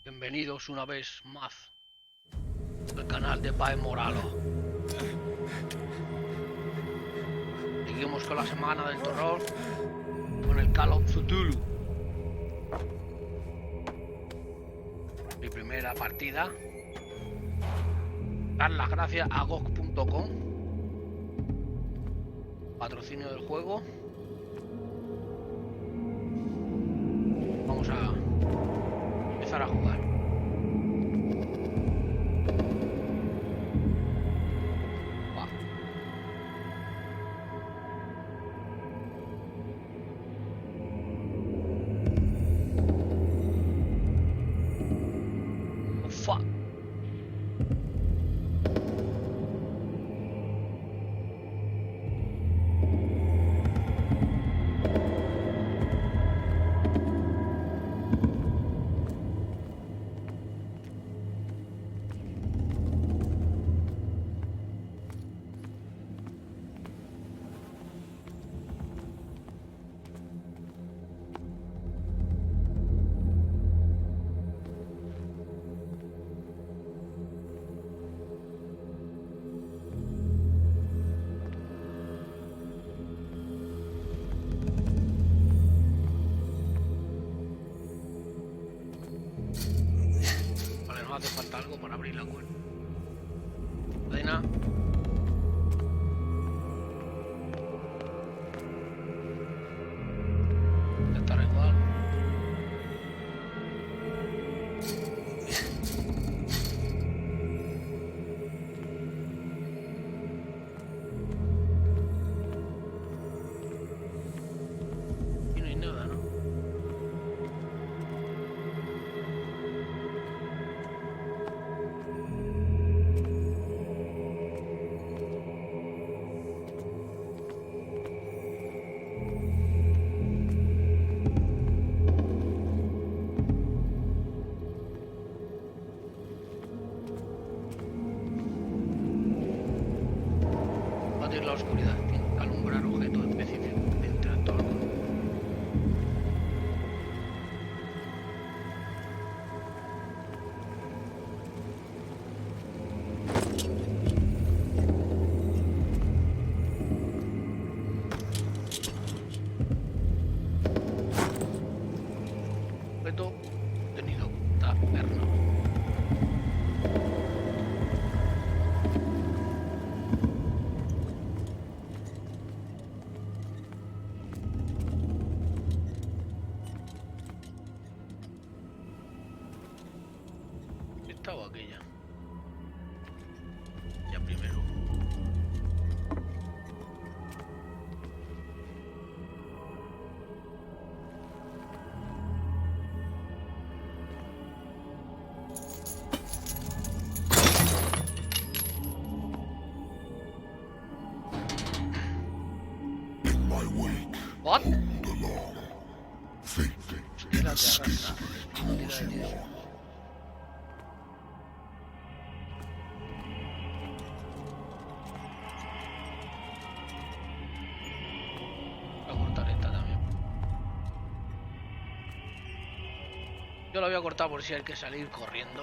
Bienvenidos una vez más al canal de Pae Moralo. Seguimos con la semana del terror con el Call of Cthulhu. Mi primera partida. Dar las gracias a GOG.com, patrocinio del juego. Vamos a empezar a jugar. Hace falta algo para abrir la cuerda. Cadena. Estará igual. Y no hay nada, ¿no? La oscuridad tiene que alumbrar objetos específicos entre el entorno. Objeto tenido taberna. O aquella ya primero. In my wake, What? hold along. Fate inescapably draws you on. Yo lo voy a cortar por si hay que salir corriendo.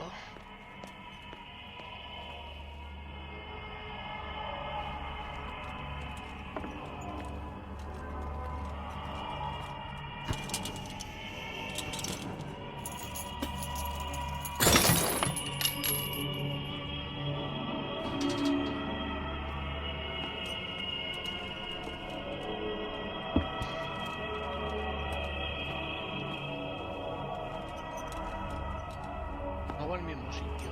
No va al mismo sitio.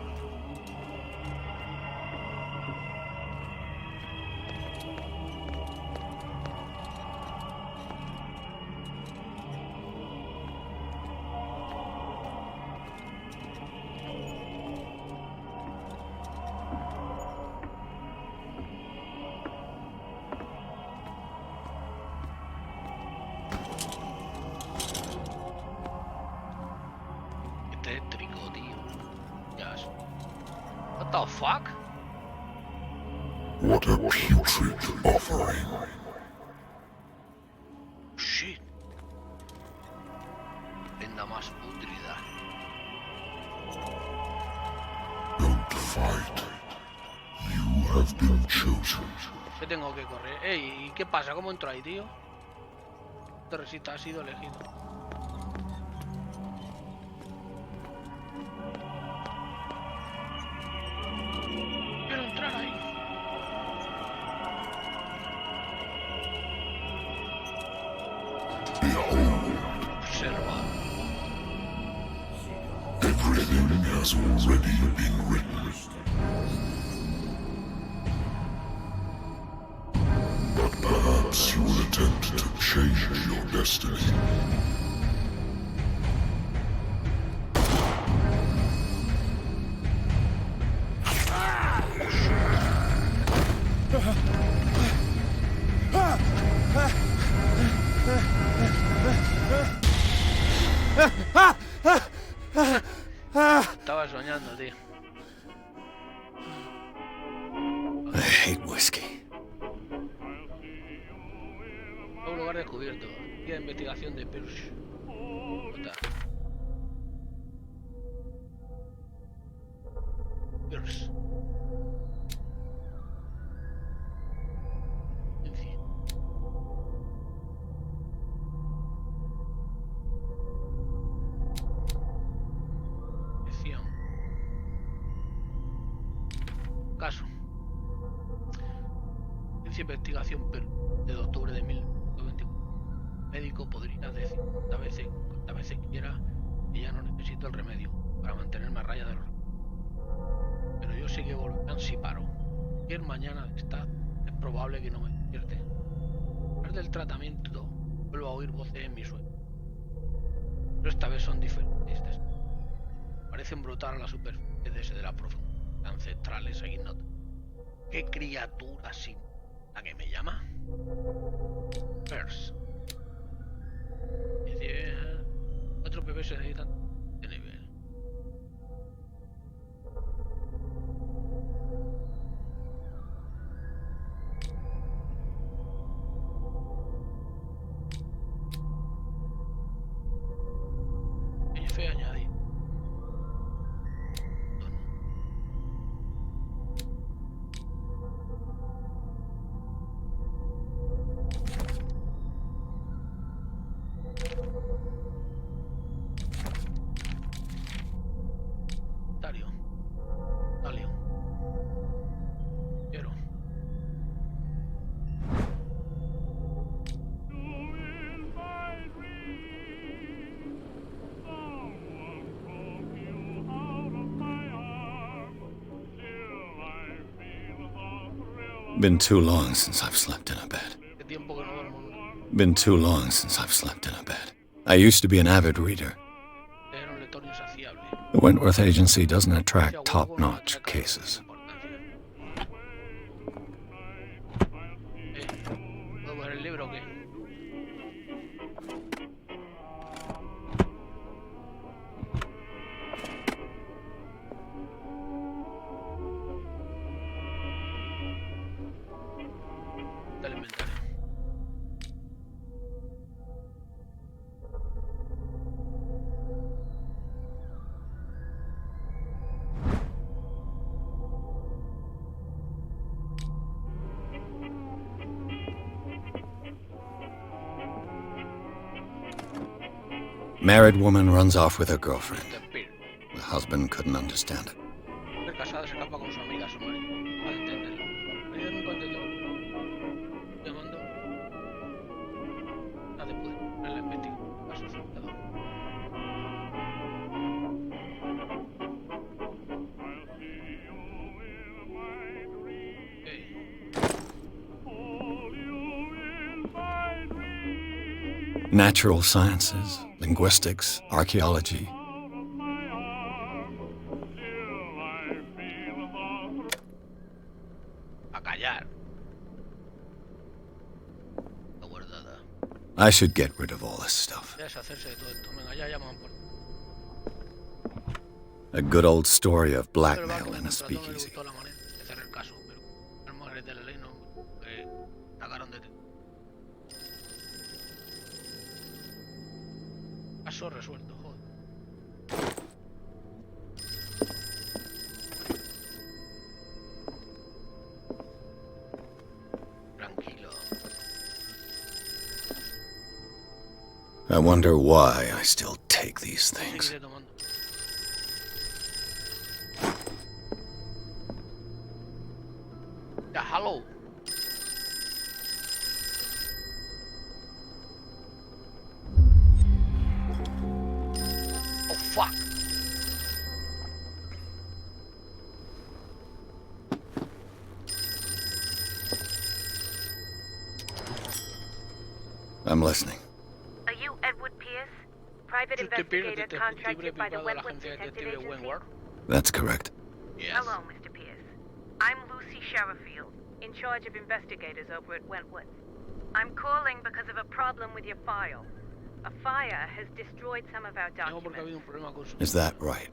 Tétrico, tío. What the fuck? What a putrid offering. Shit. Prenda más putrida. Don't fight. You have been chosen. ¿Qué tengo que correr? Ey, ¿y qué pasa? ¿Cómo entro ahí, tío? Te resista, ha sido elegido. Quiero entrar ahí. Observa. Everything has already been written. But perhaps you will attempt to change your destiny. Estaba soñando, tío. I hate whiskey. Un lugar descubierto. Guía de investigación de Fecha. Fecha. Caso. Agencia de investigación de octubre de 1924. Médico podría decir cuantas veces quiera que ya no necesito el remedio para mantenerme a raya de los. Pero yo sé que volverán si paro. Cualquier mañana es probable que no me despierte. Después del tratamiento vuelvo a oír voces en mi sueño. Pero esta vez son diferentes. Parecen brotar a la superficie desde la profundidad ancestrales e ignotas. ¿Qué criatura sin la que me llama? First. Dice, 4 PP se necesitan de nivel. F añadir. Been too long since I've slept in a bed. Been too long since I've slept in a bed. I used to be an avid reader. The Wentworth Agency doesn't attract top-notch cases. Married woman runs off with her girlfriend. The husband couldn't understand it. Casada se escapa con su amiga, su marido. Para entenderlo. Marido es muy contento. Llamando. Nadie puede. En la investigación. Caso aceptado. Natural sciences, linguistics, archaeology. A callar. Guardada. I should get rid of all this stuff. Deshacerse de todo esto. Venga, ya llaman por. A good old story of blackmail in a speakeasy. Caso resuelto, joder. I wonder why I still take these things. Seguiré tomando. Ya, hello. Oh, fuck. I'm listening. Are you Edward Pierce, private investigator contracted by the Wentworth Detective Agency? That's correct. Yes. Hello, Mr. Pierce. I'm Lucy Sherifield, in charge of investigators over at Wentworth. I'm calling because of a problem with your file. A fire has destroyed some of our No, porque ha habido documents. un problema con su... Is that right?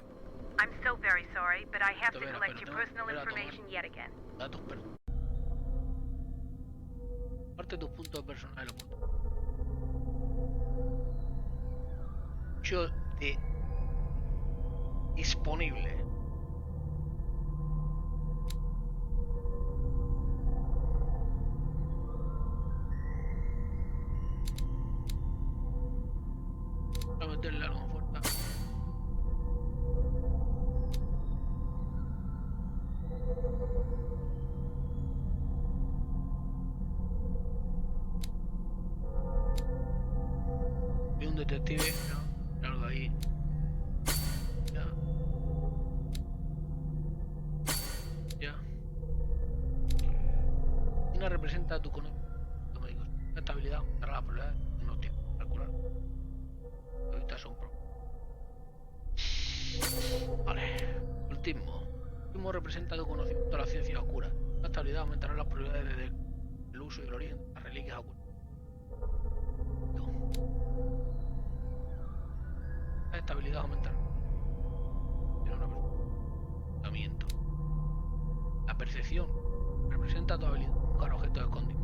I'm so very sorry, but I have to Espera, collect pero your no, personal espera, information yet again. datos personales. Parte tus puntos personales. Hecho de disponible. Voy a meterle algo fuerte. Vi un detective, ¿no? Algo ahí. Ya. Ya. Una representa tu conocimiento médico. Esta habilidad para la probabilidad de diagnóstico calcular. Ahorita son pro. Vale. Último. Último representa tu conocimiento de la ciencia oscura. Esta habilidad aumentará las probabilidades del uso y el origen de las reliquias ocultas. La estabilidad aumentará. Tiene una lanzamiento. La percepción representa tu habilidad de buscar objetos escondidos.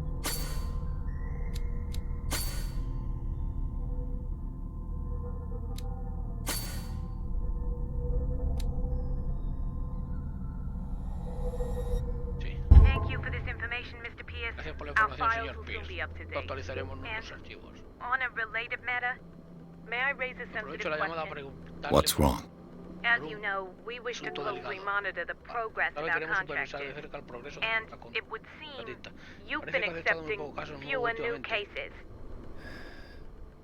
Sí. Thank you for this information, Mr. Pierce. Gracias por la Our información, files señor will soon Pierce. be up to Lo date. actualizaremos nuestros And archivos. on a related matter, may I raise a Aprovecho sensitive la llamada para question? preguntarle. What's wrong? As you know, we wish to Asunto closely delicado. monitor the progress of Ahora our queremos supervisar de contractors. cerca el progreso de And nuestra it would seem contratista. you've Parece been que ha aceptado muy accepting pocos casos nuevos fewer new últimamente. cases.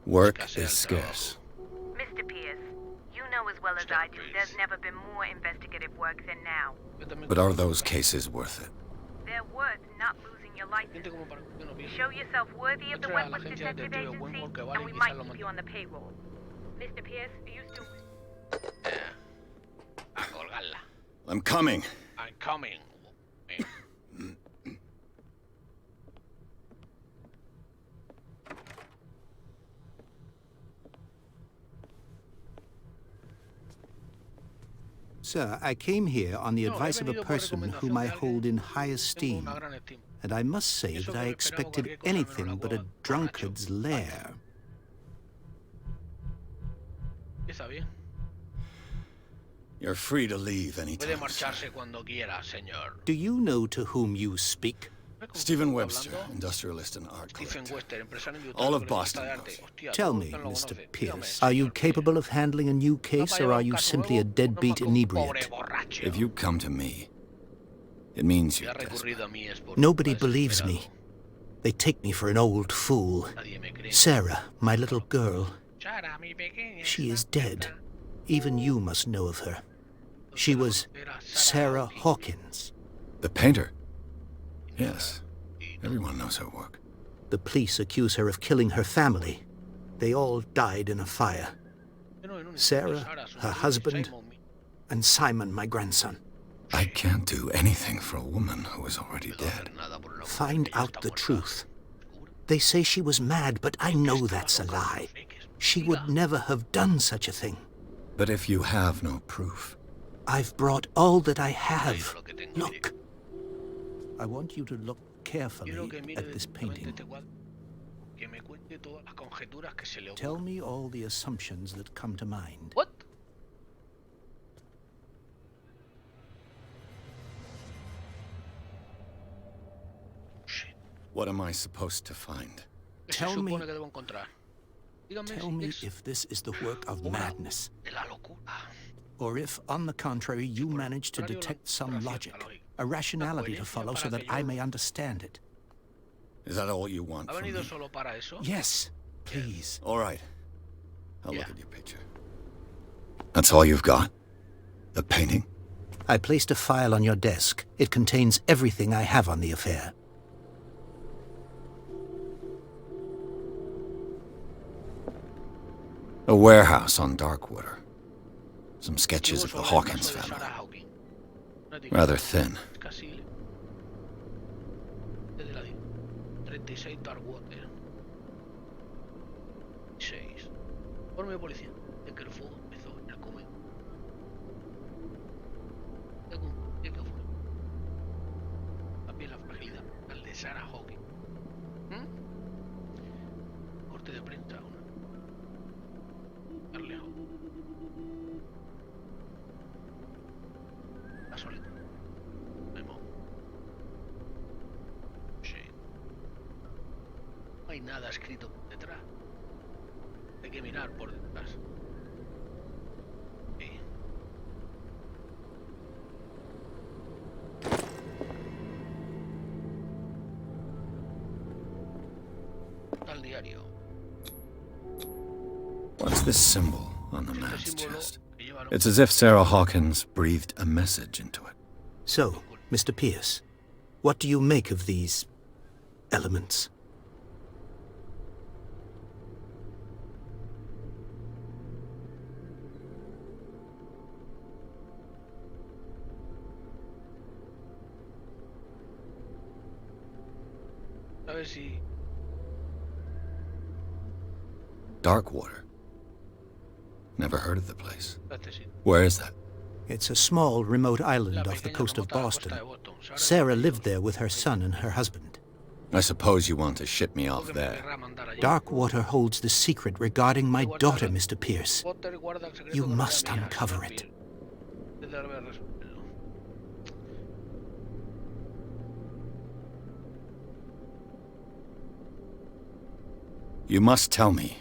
Work Escasea is el scarce. Mr. Pierce, you know as well as Mr. I do, Pierce. there's never been more investigative work than now. Yo también But are conozco those a cases worth it? They're worth not losing your license. gente como para que no piense. Show yourself worthy of the Entra a la Wentworth agencia Detective detective Agency, Wentworth que vale and we quizás might lo keep you on the payroll. Mr. Pierce, are you still... A colgarla. I'm coming. I'm coming. Sir, I came here on the No, he advice of a venido por person recomendación whom I de alguien hold in high Tengo esteem, una gran estima. and I must say Eso that I que esperamos expected cualquier cosa menos anything la but a cueva, drunkard's borracho. lair. Está bien. You're free to leave Puede anytime. marcharse cuando quiera, señor. Do you know to whom you speak? Stephen Webster, industrialist and art Stephen collector. Webster, empresario industrial All of y coleccionista Boston de arte. knows. Hostia, Tell todo me, Boston lo Mr. conoce. Pierce, Dígame, are you señor capable of handling a new case, or are you simply a deadbeat inebriate? If you come to me, it means Si you're ha desperate. recurrido a mí es por Nobody culpa believes me. desesperado. They take me for an old fool. Nadie me cree. Sarah, my little girl, Sara, mi pequeña, she is está dead. muerta. Even you must know of her. She was Sarah Hawkins. The painter? Yes. Everyone knows her work. The police accuse her of killing her family. They all died in a fire. Sarah, her husband, and Simon, my grandson. I can't do anything for a woman who is already dead. Find out the truth. They say she was mad, but I know that's a lie. She would never have done such a thing. But if you have no proof, I've brought all that I have. Look. I want you to look carefully at this painting. Tell me all the assumptions that come to mind. What? what am I supposed to find? ¿Qué se Tell me- supone que debo encontrar? Tell me if this is the work of madness, de la locura. or if, on the contrary, you manage to detect some logic, a rationality to follow so that I may understand it. Is that all you want ¿Ha from venido me? solo para eso? Yes, please. All right. I'll Yeah. look at your picture. That's all you've got? The painting? I placed a file on your desk. It contains everything I have on the affair. A warehouse on Darkwater. Some sketches of the Hawkins family. Rather thin. Desde la 36 Darkwater. 6. Informe de policía de que el fuego empezó en el comedor. También la fragilidad mental de Sarah Hawkins. Corte de prensa. Darle la soledad. Memo. Sí. No hay nada escrito por detrás. Hay que mirar por detrás. Sí. Al diario. What's this symbol on the man's chest? It's as if Sarah Hawkins breathed a message into it. So, Mr. Pierce, what do you make of these elements? A ver si Darkwater. Never heard of the place. Where is that? It's a small, remote island off the coast of Boston. Sarah lived there with her son and her husband. I suppose you want to ship me off there. Darkwater holds the secret regarding my daughter, Mr. Pierce. You must uncover it. You must tell me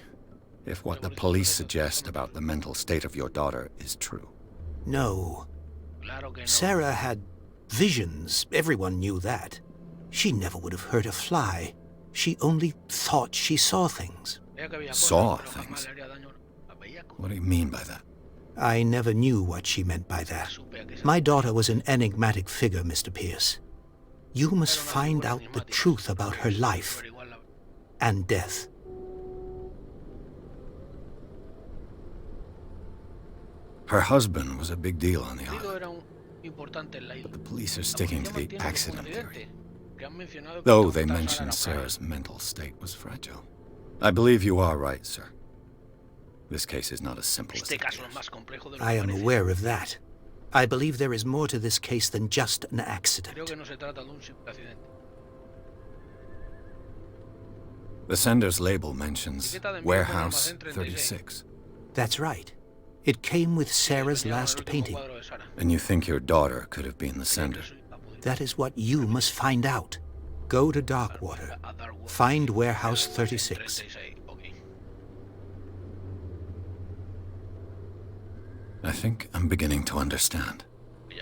if what the police suggest about the mental state of your daughter is true. No. Sarah had visions. Everyone knew that. She never would have hurt a fly. She only thought she saw things. Saw things? What do you mean by that? I never knew what she meant by that. My daughter was an enigmatic figure, Mr. Pierce. You must find out the truth about her life and death. Her husband was a big deal on the island. But the police are sticking to the accident theory. Though they mentioned Sarah's mental state was fragile. I believe you are right, sir. This case is not as simple as it appears. I am aware of that. I believe there is more to this case than just an accident. The sender's label mentions Warehouse 36. That's right. It came with Sarah's last painting. And you think your daughter could have been the sender? That is what you must find out. Go to Darkwater. Find Warehouse 36. I think I'm beginning to understand.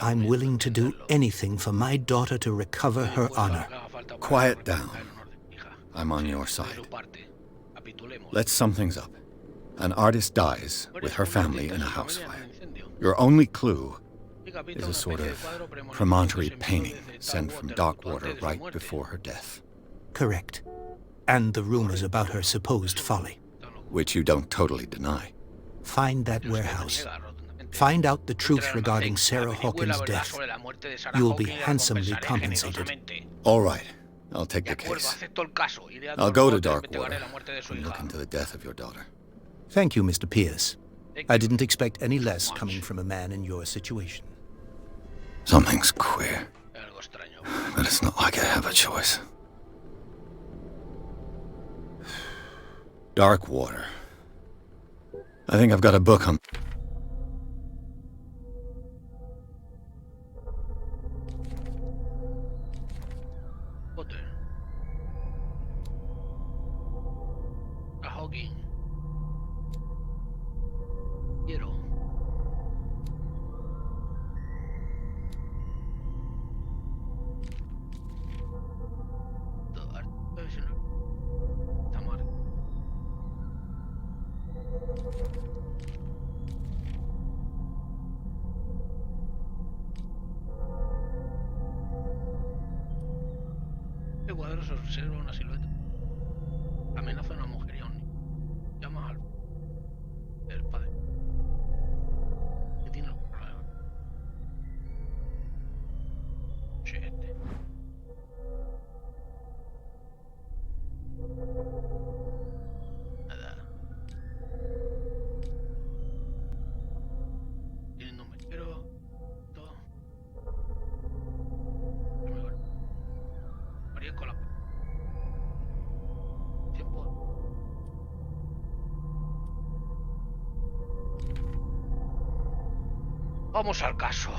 I'm willing to do anything for my daughter to recover her honor. Quiet down. I'm on your side. Let's sum things up. An artist dies with her family in a house fire. Your only clue is a sort of promontory painting sent from Darkwater right before her death. Correct. And the rumors about her supposed folly. Which you don't totally deny. Find that warehouse. Find out the truth regarding Sarah Hawkins' death. You'll be handsomely compensated. All right. I'll take the case. I'll go to Darkwater and look into the death of your daughter. Thank you, Mr. Pierce. I didn't expect any less coming from a man in your situation. Something's queer. But it's not like I have a choice. Darkwater. I think I've got a book on... cuadro se observa una silueta. Amenaza a una mujer y a un niño. Llama al el padre. ¿Qué tiene los problemas? Shit. Nada. Tiene un mechero. Todo. María con la tiempo. Vamos al caso.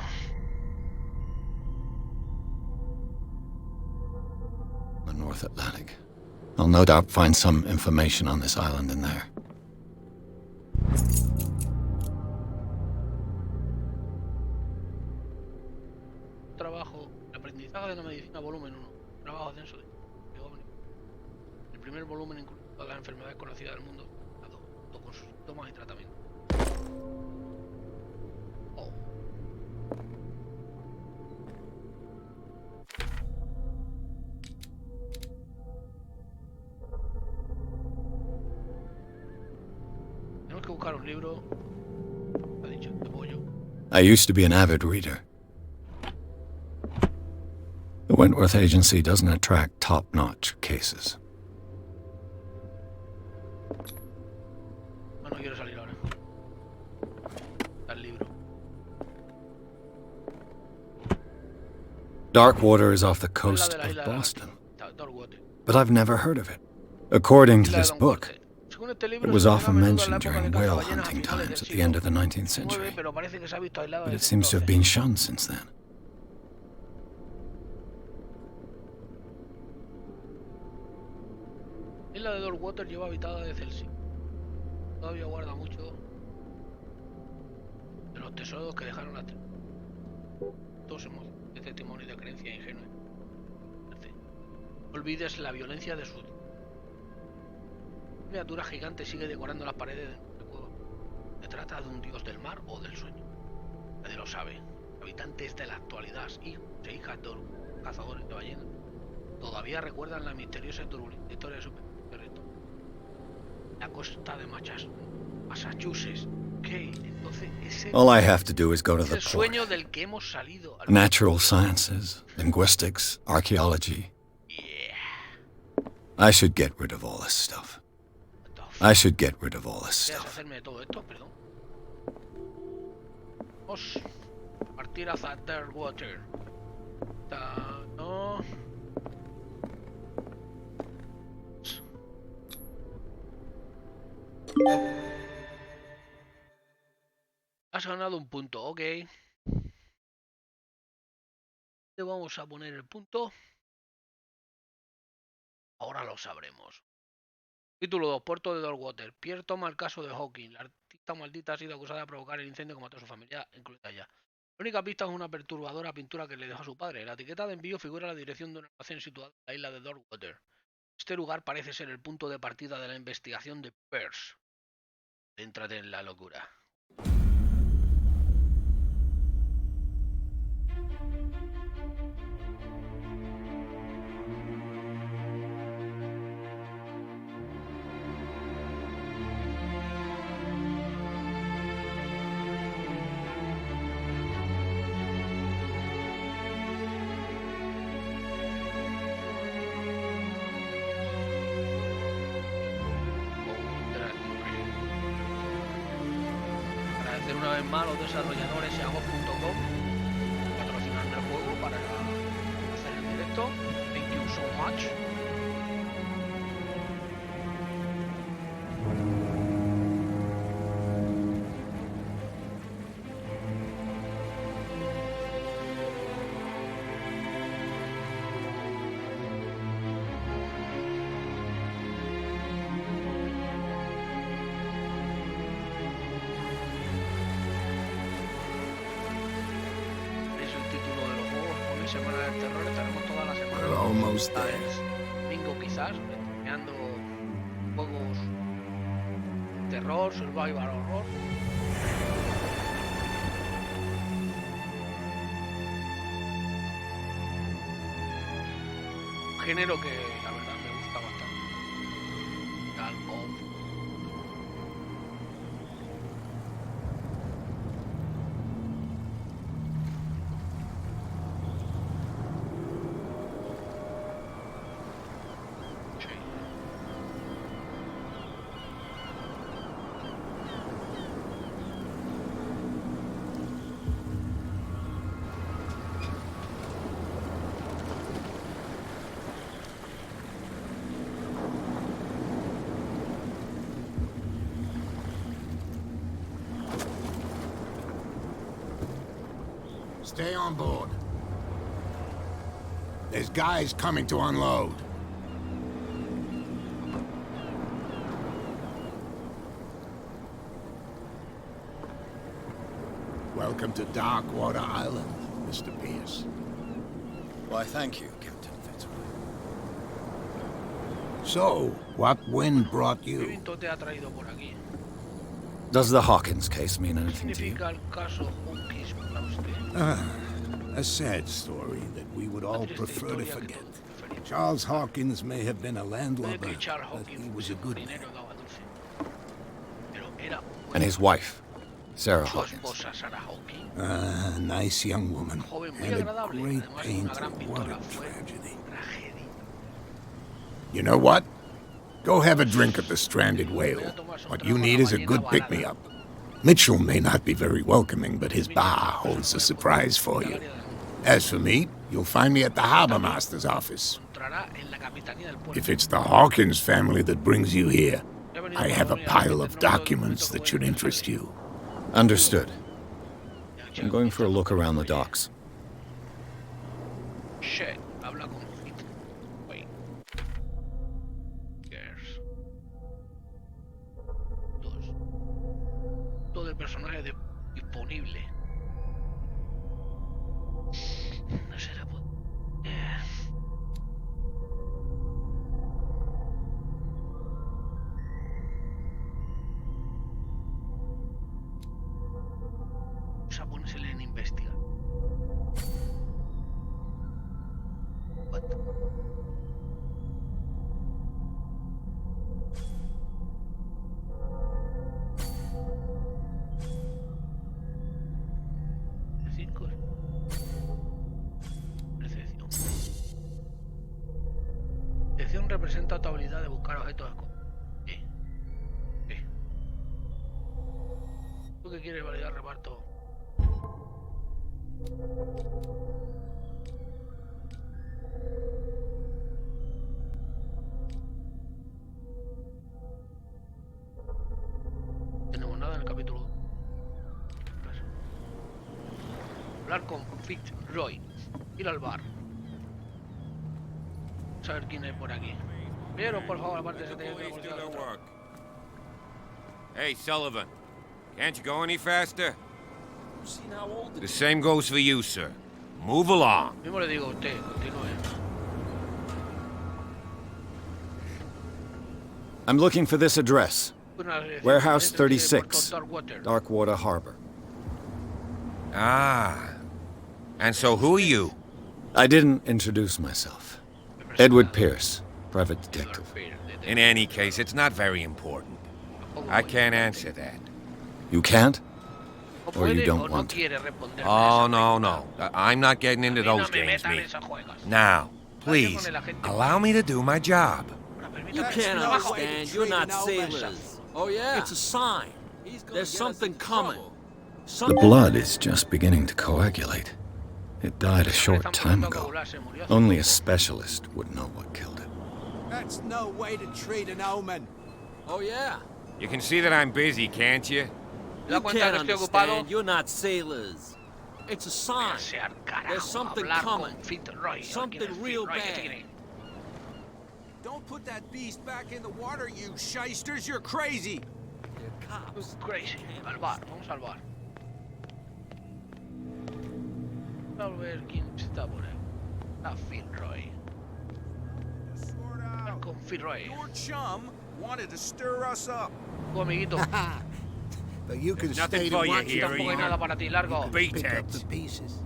The North Atlantic. I'll no doubt find some information on this island in there. Trabajo, el aprendizaje de la medicina, volumen 1. Trabajo denso de el primer volumen incluye todas las enfermedades conocidas del mundo, junto con sus síntomas y tratamientos. Oh. Tenemos que buscar un libro. Ha dicho de pollo. I used to be an avid reader. The Wentworth Agency doesn't attract top-notch cases. No quiero salir ahora. Al libro. Darkwater is off the coast of Boston, but I've never heard of it. According to this book, it was often mentioned during whale hunting times at the end of the 19th century, but it seems to have been shunned since then. La isla de Darkwater lleva habitada desde el siglo. Todavía guarda mucho de los tesoros que dejaron las tribus. Todos hemos de testimonio de creencia ingenua. No olvides la violencia de su criatura gigante sigue decorando las paredes del juego. Se trata de un dios del mar o del sueño. Nadie lo sabe. Habitantes de la actualidad, hijos e hijas de cazadores de ballenas, todavía recuerdan la misteriosa y turbulenta historia de su territorio. La costa de Massachusetts. ¿Qué? Entonces, ese All I have to do is go to es the el port. sueño del que hemos salido. Natural sciences, linguistics, archaeology. Yeah. I should get rid of all this stuff. I should get rid of all this ¿Quieres stuff. hacerme de todo esto? Perdón. Vamos a partir hacia Darkwater. No. Has ganado un punto, ok. Le vamos a poner el punto. Ahora lo sabremos. Título 2. Puerto de Darkwater. Pierre toma el caso de Hawking. La artista maldita ha sido acusada de provocar el incendio que mató a su familia, incluida ella. La única pista es una perturbadora pintura que le dejó a su padre. En la etiqueta de envío figura la dirección de un almacén situado en la isla de Darkwater. Este lugar parece ser el punto de partida de la investigación de Pierce. Céntrate en la locura. Una vez más los desarrolladores Agencia.com patrocinan el juego para hacer el directo. Thank you so much. Semana del terror, estaremos toda la semana. We're almost El there. domingo quizás, estrenando juegos terror, survival horror. género que la verdad me gusta bastante. Algo. Stay on board. There's guys coming to unload. Welcome to Darkwater Island, Mr. Pierce. Why, thank you, Captain Fitzroy. So, what wind brought you? Viento te ha traído por aquí. Does the Hawkins case mean anything to you? Significa el caso Hawkins para usted. A sad story that we would all prefer to forget. Charles Hawkins may have been a landlubber, but he was a good man. And his wife, Sarah Hawkins. A nice young woman. And a great painter. What a tragedy. You know what? Go have a drink at the Stranded Whale. What you need is a good pick-me-up. Mitchell may not be very welcoming, but his bar holds a surprise for you. As for me, you'll find me at the Harbor Master's office. If it's the Hawkins family that brings you here, I have a pile of documents that should interest you. Understood. I'm going for a look around the docks. Shit, habla con Fit. Wait. Yes. Dos. Todo el personaje disponible. No será Vamos a ponérsele en investigar. What? Circos. Percepción. Percepción representa tu habilidad de buscar objetos escondidos. ¿Tú qué quieres validar reparto? Tenemos nada en el capítulo. Hablar con Fitzroy. Ir al bar. Vamos a ver quién hay por aquí. Pero por favor, aparte de ese Hey, Sullivan. Can't you go any faster? The same goes for you, sir. Move along. Mismo le digo a usted, continúe. I'm looking for this address. Warehouse 36, Darkwater Harbor. Ah. And so who are you? I didn't introduce myself. Edward Pierce, private detective. In any case, it's not very important. I can't answer that. You can't? Or you don't want to? Oh, no. I'm not getting into those games, me. Now, please, allow me to do my job. You can't understand. You're not sailors. Oh, yeah? It's a sign. There's something coming. The blood is just beginning to coagulate. It died a short time ago. Only a specialist would know what killed it. That's no way to treat an omen. Oh, yeah? You can see that I'm busy, can't you? You can't understand. You're not sailors. It's a sign. There's something coming. Something real bad. Don't put that beast back in the water, you shysters. You're crazy. They're cops. Crazy. Al bar. Vamos al bar. A ver quién está por ahí. A Fitzroy. Con Fitzroy. Your chum wanted to stir us up. Tu amiguito. But you can Nothing stay for to you watch here, Tampoco hay nada para ti, largo. Beat pick up it. the pieces.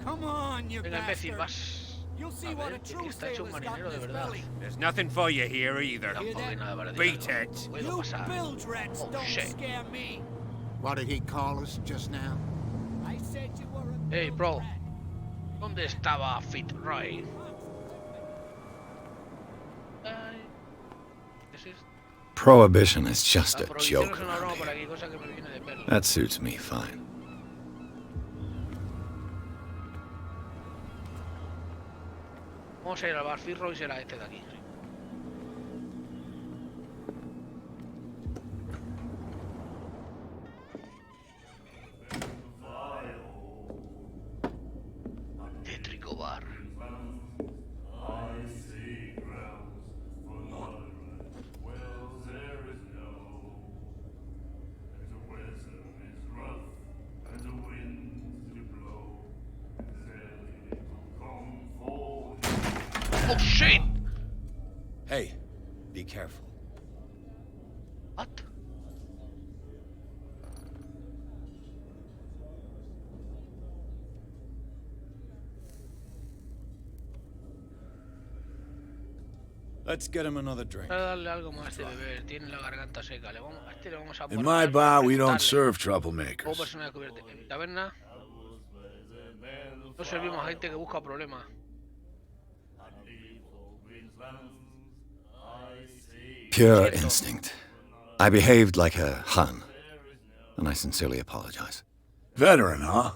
Come on, you Venga, imbécil, bastard. vas. A ver, aquí está hecho un marinero de verdad. There's nothing for you here either. Tampoco hay nada para ti. Beat it. Puedo pasar. Oh, shit. What did he call us just now? Hey, bro. ¿Dónde estaba Fitzroy? Prohibition is just La a prohibición joke es una broma around por here. aquí, cosa que me viene de pelo. That suits me fine. Vamos a ir al bar Fitzroy y será este de aquí. Tétrico bar. Oh shit! Hey, be careful. What? Let's get him another drink. Voy a darle algo más de beber. Tiene la garganta seca. A este le vamos a In poner my algo bar, para we don't presentarle. serve Como troublemakers. persona descubierta. En mi taberna no servimos a gente que busca problemas. Pure instinct. I behaved like a Hun, and I sincerely apologize. Veteran, huh?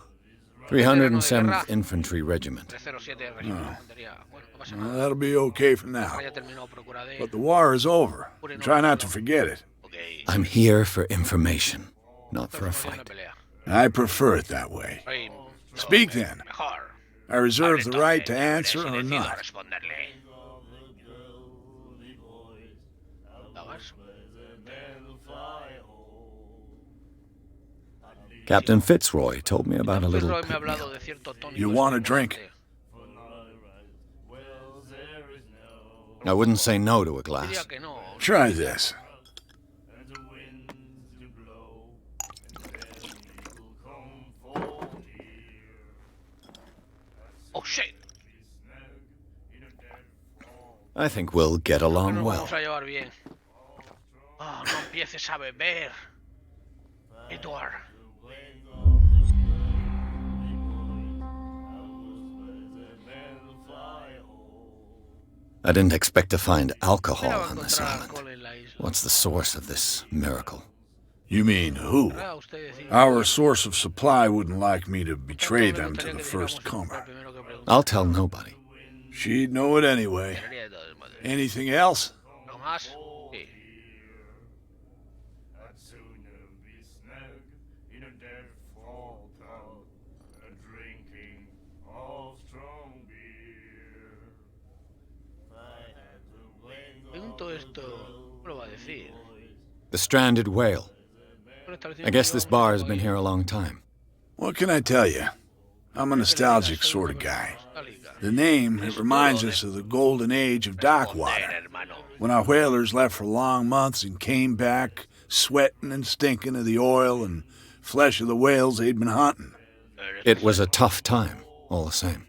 307th Infantry Regiment. 307 Regimiento de Infantería. Bueno, no pasa Well, nada. that'll be okay for now. Ahora ya terminó Procura de... But the war is over. Try not to forget it. Ok. I'm here for information, not for a Estamos en una fight. pelea. I prefer it that way. Soy Speak then. mejor. I reserve the Hable right to entonces, answer he or decidido not. responderle. ¿Dabas? Captain Fitzroy told me about a little Fitzroy me ha picnic. hablado de cierto tónico You want a drink? estimulante. I wouldn't say no to a glass. Diría que no. Try this. Oh shit. I think we'll get along Nos well. vamos a llevar bien. Ah, no empieces a beber. Edward. I didn't expect to find alcohol Esperaba on this encontrar island. alcohol en la isla. What's the source of this miracle? You mean who? ¿Verdad? Usted decide. Our source of supply wouldn't like me to betray Tanto me them to gustaría the que first dijéramos comer. al primero que pregunte. I'll tell nobody. She'd know it anyway. Sería de todas maneras. Anything else? ¿No más? Sí. Pregunto esto, ¿cómo lo va a decir? The stranded whale. Un establecimiento I guess this privado bar has muy been here a long time. What can I tell you? I'm a nostalgic sort of guy. The name, it reminds us of the golden age of Darkwater, hermano. when our whalers left for long months and came back sweating and stinking of the oil and flesh of the whales they'd been hunting. It was a tough time, all the same.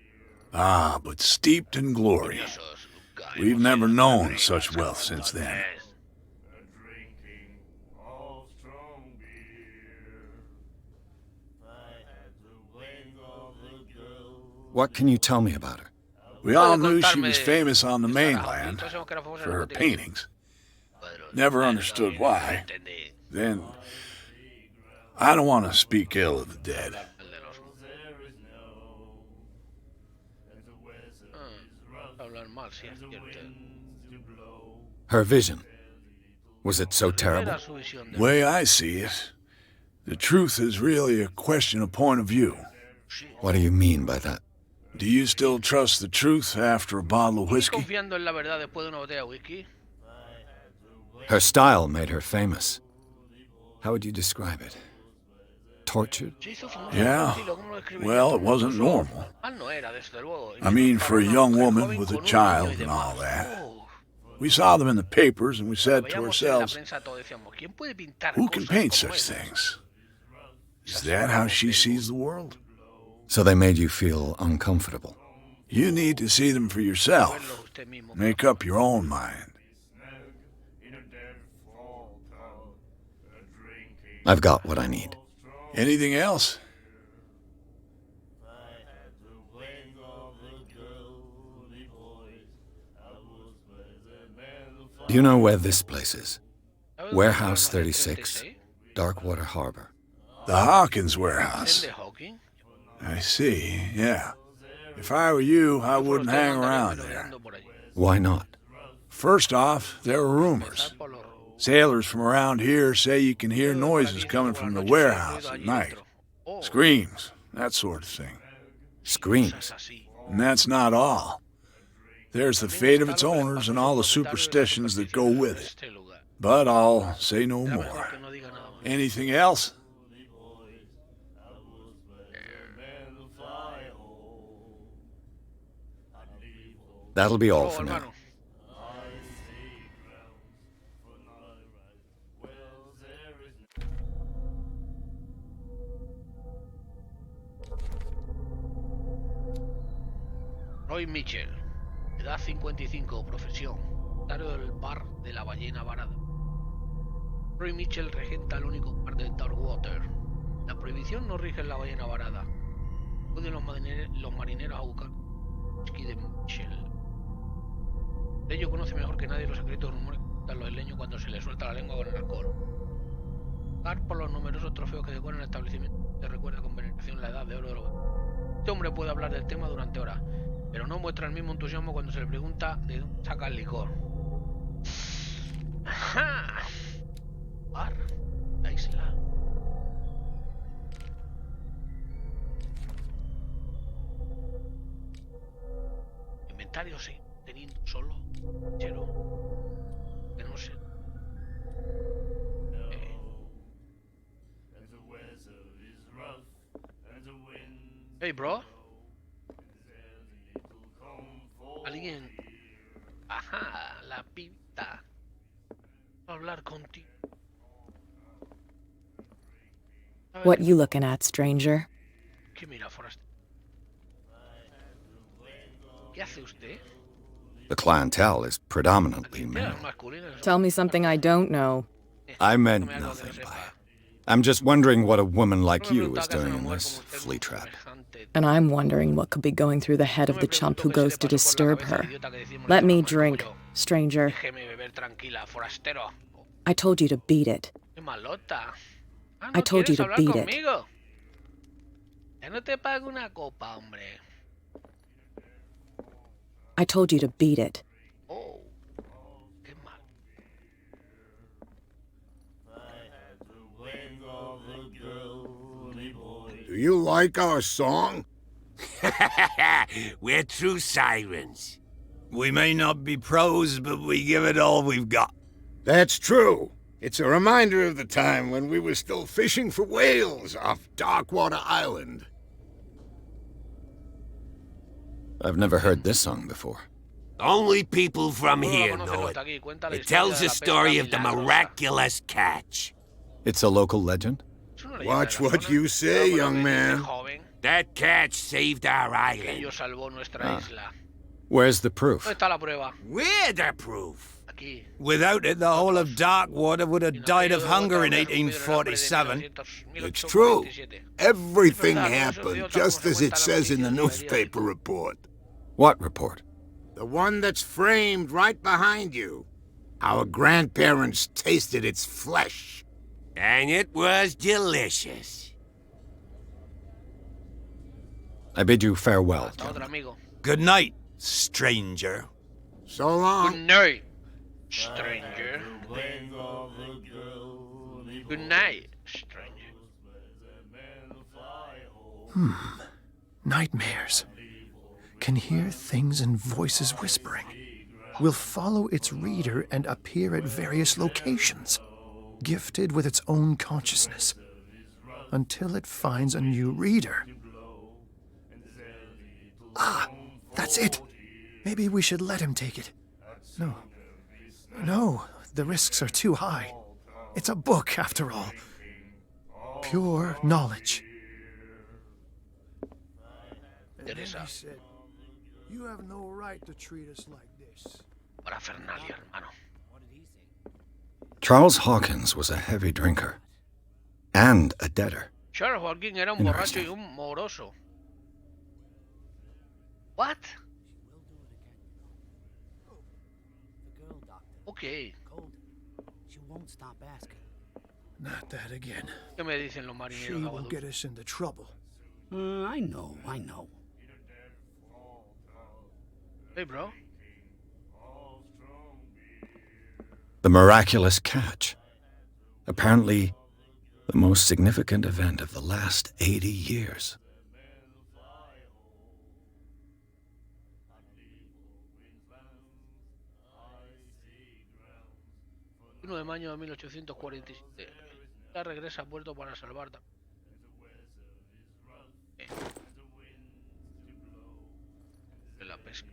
Ah, but steeped in glory. We've never known such wealth since then. What can you tell me about her? We all knew she was famous on the mainland for her paintings. Never understood why. Then, I don't want to speak ill of the dead. Her vision. Was it so terrible? The way I see it, the truth is really a question of point of view. What do you mean by that? Do you still trust the truth after a bottle of whiskey? Confiando en la verdad después de una botella de whisky. Her style made her famous. How would you describe it? Tortured? Yeah. Well, it wasn't normal. I mean, for a young woman with a child and all that. We saw them in the papers and we said to ourselves, who can paint such things? Is that how she sees the world? So they made you feel uncomfortable. You need to see them for yourself. Make up your own mind. I've got what I need. Anything else? Do you know where this place is? Warehouse 36, Darkwater Harbor. The Hawkins warehouse. I see, yeah. If I were you, I wouldn't hang around there. Why not? First off, there are rumors. Sailors from around here say you can hear noises coming from the warehouse at night. Screams, that sort of thing. Screams? And that's not all. There's the fate of its owners and all the superstitions that go with it. But I'll say no more. Anything else? That'll be all for now. Roy Mitchell, edad 55, profesión, propietario del bar de la ballena varada. Roy Mitchell regenta el único bar de Darkwater. La prohibición no rige en la ballena varada. Acuden los marineros a buscar whisky de Mitchell. Ellos conoce mejor que nadie los secretos rumores que cuentan los isleños cuando se les suelta la lengua con el alcohol. Por los numerosos trofeos que decoran el establecimiento, se recuerda con veneración la edad de oro de los barcos. Este hombre puede hablar del tema durante horas, pero no muestra el mismo entusiasmo cuando se le pregunta de dónde saca el licor. ¡Ajá! Bar, la isla. Inventario sí, teniendo solo, pero que no sé. Hey, bro. Alguien. Ajá, la pibita. Hablar contigo. What you looking at, stranger? ¿Qué mira, forastero? ¿Qué hace usted? The clientele is predominantly male. Tell me something I don't know. I meant nothing by it. I'm just wondering what a woman like you is doing in this flea trap. And I'm wondering what could be going through the head of the chump who goes to disturb her. Let me drink, stranger. I told you to beat it. I told you to beat it. I told you to beat it. Do you like our song? We're true sirens. We may not be pros, but we give it all we've got. That's true. It's a reminder of the time when we were still fishing for whales off Darkwater Island. I've never heard this song before. Only people from here know it. It tells the story of the miraculous catch. It's a local legend? Watch what you say, young man. That catch saved our island. Where's the proof? We're the proof. Without it, the whole of Darkwater would have died of hunger in 1847. It's true. Everything happened just as it says in the newspaper report. What report? The one that's framed right behind you. Our grandparents tasted its flesh. And it was delicious. I bid you farewell, gentlemen. Good night, stranger. So long. Good night, stranger. Good night, stranger. Nightmares. Can hear things and voices whispering. Will follow its reader and appear at various locations, gifted with its own consciousness, until it finds a new reader. Ah, that's it. Maybe we should let him take it. No, the risks are too high. It's a book, after all. Pure knowledge. You have no right to treat us like this. Parafernalia, hermano. Charles Hawkins was a heavy drinker and a debtor. Charles Hawkins era un borracho y un moroso. What? Okay. She won't stop asking. Not that again. ¿Qué me dicen los marineros? She will get us into trouble. I know. Hey, bro. The miraculous catch. Apparently, the most significant event of the last 80 years. 1 de mayo de 1847. Ya regresa a puerto para salvar de la pesca.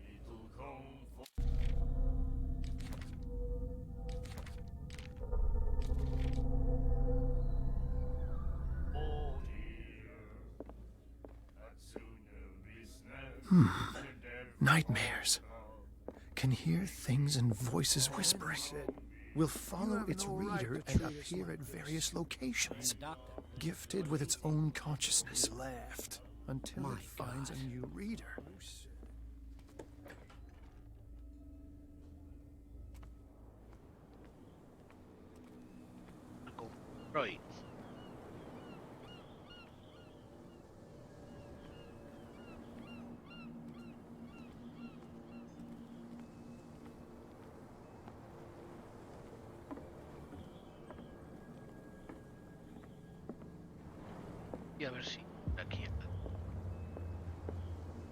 Nightmares. Can hear things and voices whispering. Will follow its reader and appear at various locations, gifted with its own consciousness. Laughed. Until it finds a new reader. Right. Y a ver si aquí está.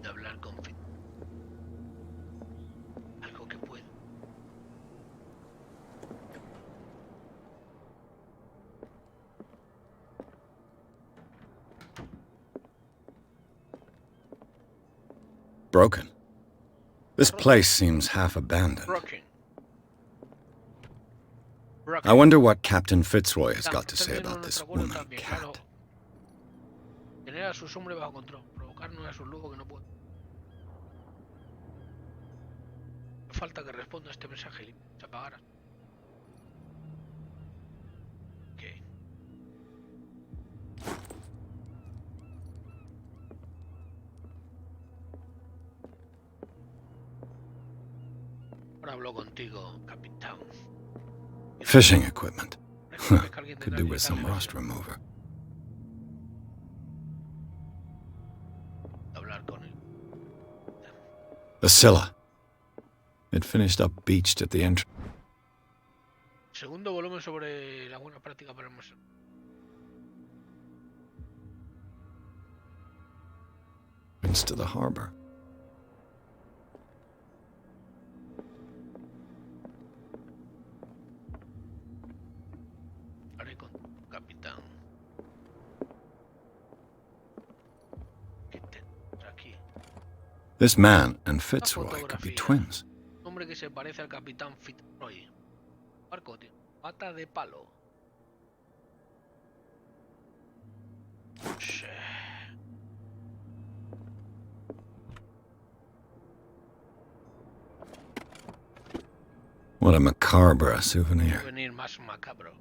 De hablar con Fecha. Algo que pueda. Broken. This place seems half abandoned. Broken. I wonder what Captain Fitzroy has got to say about this woman cat. Tener a sus hombres bajo control, provocarnos a sus lujos que no puede. Falta que responda a este mensaje y se apagara. Ok. Ahora hablo contigo, capitán. Fishing equipment. Could do with some rust remover. The Scylla. It finished up beached at the entrance. Segundo volumen sobre la buena práctica para el museo. To the harbor. Haré con capitán. This man and Fitzroy could be twins. Hombre que se parece al capitán Fitzroy. Barco, tío. Pata de palo. Sí. What a macabre souvenir. Souvenir más macabro.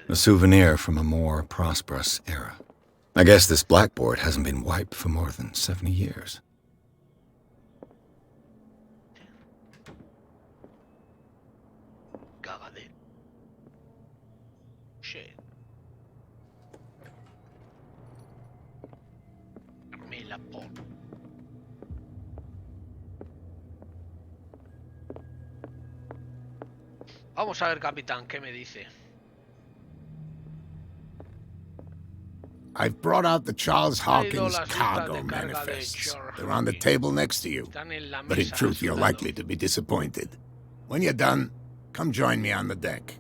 A souvenir from a more prosperous era. I guess this blackboard hasn't been wiped for more than 70 years. Cagadero. Shit. Carmela Paul. Vamos a ver, capitán, ¿qué me dice? I've brought out the Charles Hawkins cargo manifests. They're on the table next to you. But in truth, you're likely to be disappointed. When you're done, come join me on the deck.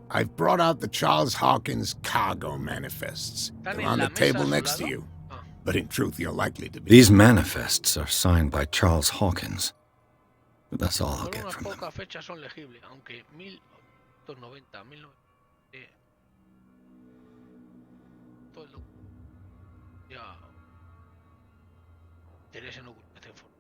I've brought out the Charles Hawkins cargo manifests. They're on the table next to you. But in truth, you're likely to be... These manifests are signed by Charles Hawkins. But that's all I'll get Unas from them. pocas fechas son legibles, aunque 1890, 1900... todo el ya... interés en ocultar esta información.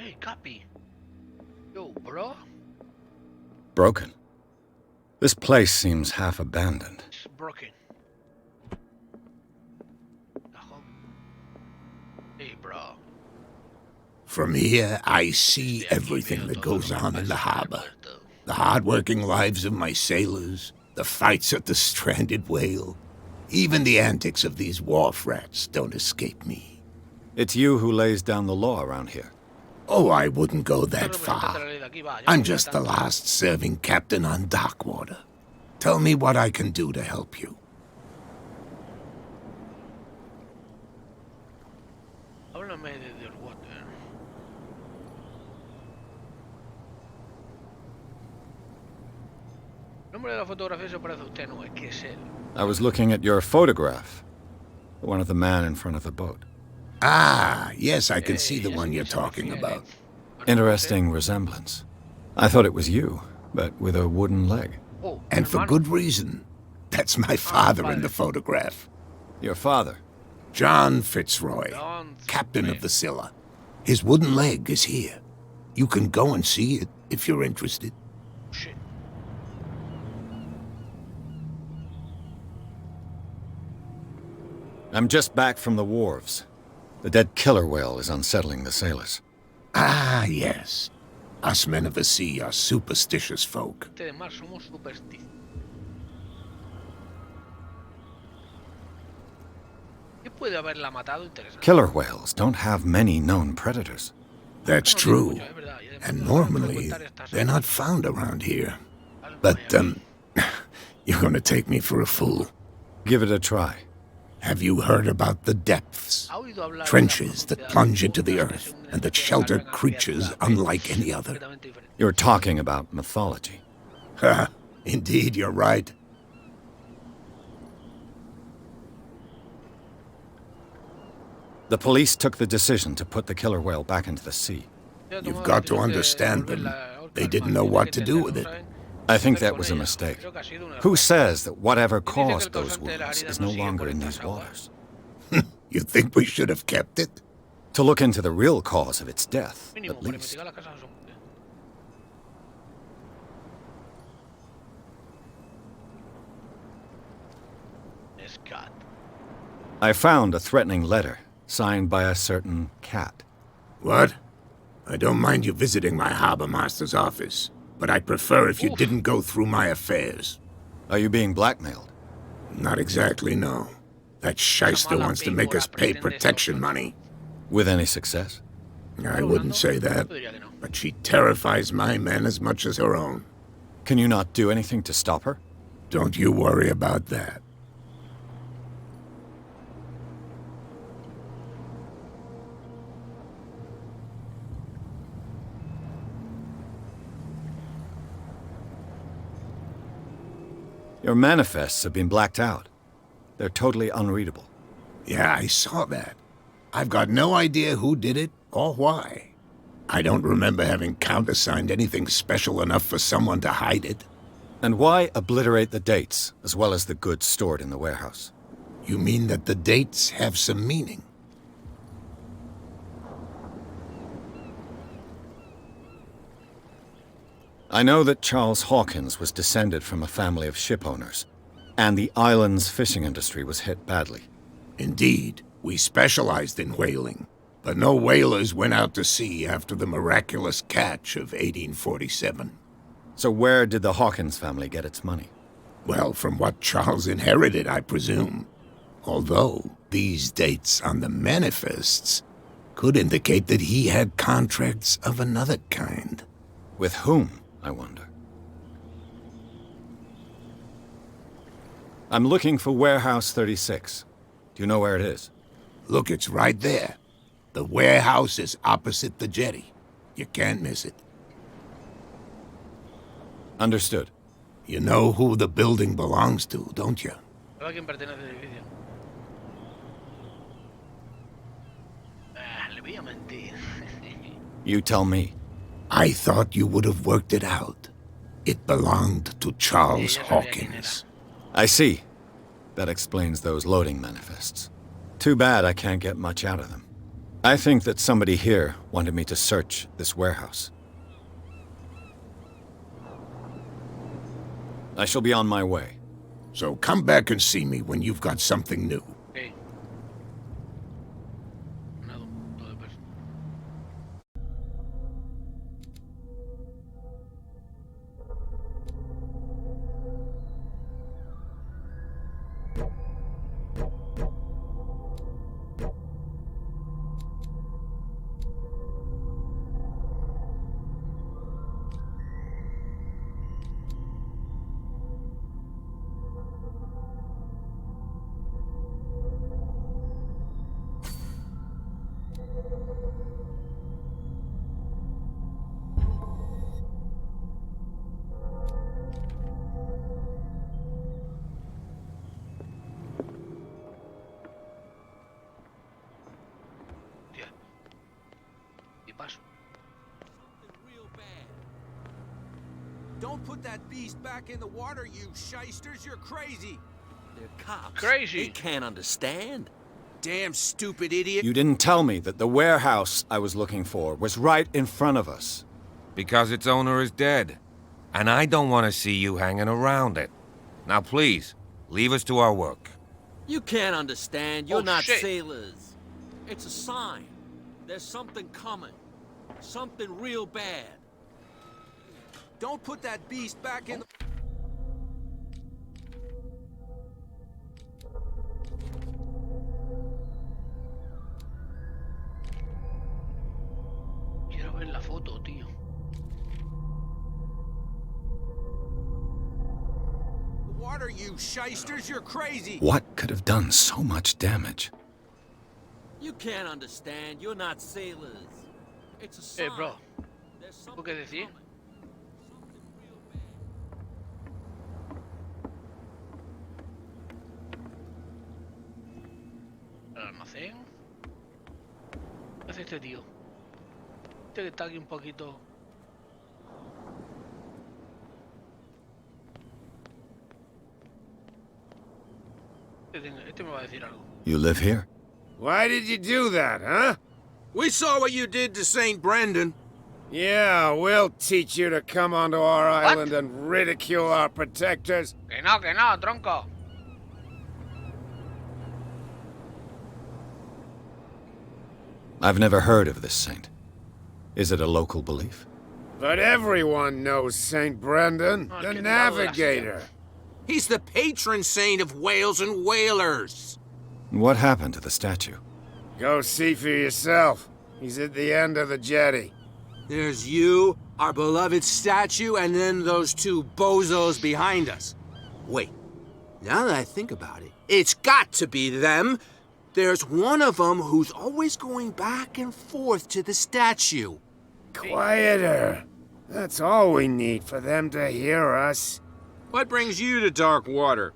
Hey, Cappy. Yo, bro. Broken. This place seems half abandoned. It's broken. Hey, bro. From here, I see everything that goes on in the harbor. The hard-working lives of my sailors, the fights at the stranded whale. Even the antics of these wharf rats don't escape me. It's you who lays down the law around here. Oh, I wouldn't go that far. I'm just the last serving captain on Darkwater. Tell me what I can do to help you. Háblame de Darkwater. El nombre de la fotografía se parece a usted, no es que es él. I was looking at your photograph. The one of the man in front of the boat. Ah, yes, I can see the one you're talking about. Interesting resemblance. I thought it was you, but with a wooden leg. And for good reason. That's my father in the photograph. Your father? John Fitzroy, captain of the Scylla. His wooden leg is here. You can go and see it if you're interested. I'm just back from the wharves. The dead killer whale is unsettling the sailors. Ah, yes. Us men of the sea are superstitious folk. Killer whales don't have many known predators. That's true. And normally, they're not found around here. But, you're gonna take me for a fool. Give it a try. Have you heard about the depths? Trenches that plunge into the earth and that shelter creatures unlike any other. You're talking about mythology. Ha! Indeed, you're right. The police took the decision to put the killer whale back into the sea. You've got to understand them. They didn't know what to do with it. I think that was a mistake. Who says that whatever caused those wounds is no longer in these waters? You think we should have kept it? To look into the real cause of its death, at least. I found a threatening letter, signed by a certain cat. What? I don't mind you visiting my harbor master's office, but I'd prefer if you didn't go through my affairs. Are you being blackmailed? Not exactly, no. That shyster wants to make us pay protection money. With any success? I wouldn't say that, but she terrifies my men as much as her own. Can you not do anything to stop her? Don't you worry about that. Your manifests have been blacked out. They're totally unreadable. Yeah, I saw that. I've got no idea who did it or why. I don't remember having countersigned anything special enough for someone to hide it. And why obliterate the dates, as well as the goods stored in the warehouse? You mean that the dates have some meaning? I know that Charles Hawkins was descended from a family of ship owners, and the island's fishing industry was hit badly. Indeed, we specialized in whaling, but no whalers went out to sea after the miraculous catch of 1847. So where did the Hawkins family get its money? Well, from what Charles inherited, I presume. Although these dates on the manifests Could indicate that he had contracts of another kind. With whom, I wonder? I'm looking for Warehouse 36. Do you know where it is? Look, it's right there. The warehouse is opposite the jetty. You can't miss it. Understood. You know who the building belongs to, don't you? ¿A quién pertenece el edificio? Le voy a mentir. You tell me. I thought you would have worked it out. It belonged to Charles Hawkins. I see. That explains those loading manifests. Too bad I can't get much out of them. I think that somebody here wanted me to search this warehouse. I shall be on my way. So come back and see me when you've got something new. Okay. Don't put that beast back in the water, you shysters. You're crazy. They're cops. Crazy. They can't understand. Damn stupid idiot. You didn't tell me that the warehouse I was looking for was right in front of us. Because its owner is dead. And I don't want to see you hanging around it. Now please, leave us to our work. You can't understand. You're not shit. sailors. It's a sign. There's something coming. Something real bad. Don't put that beast back in the... Quiero ver la foto, tío. The water, you shysters. You're crazy. What could have done so much damage? You can't understand. You're not sailors. It's a sign. Hey, bro. There's ¿Tú something qué decís? coming. Something real bad. El almacén. ¿Qué hace este tío? Este que está aquí un poquito... Este me va a decir algo. You live here? Why did you do that, huh? We saw what you did to St. Brendan. Yeah, we'll teach you to come onto our island and ridicule our protectors. Que no, tronco. I've never heard of this saint. Is it a local belief? But everyone knows St. Brendan, the navigator. He's the patron saint of whales and whalers. What happened to the statue? Go see for yourself. He's at the end of the jetty. There's you, our beloved statue, and then those two bozos behind us. Wait, now that I think about it, it's got to be them. There's one of them who's always going back and forth to the statue. Quieter. That's all we need for them to hear us. What brings you to Darkwater?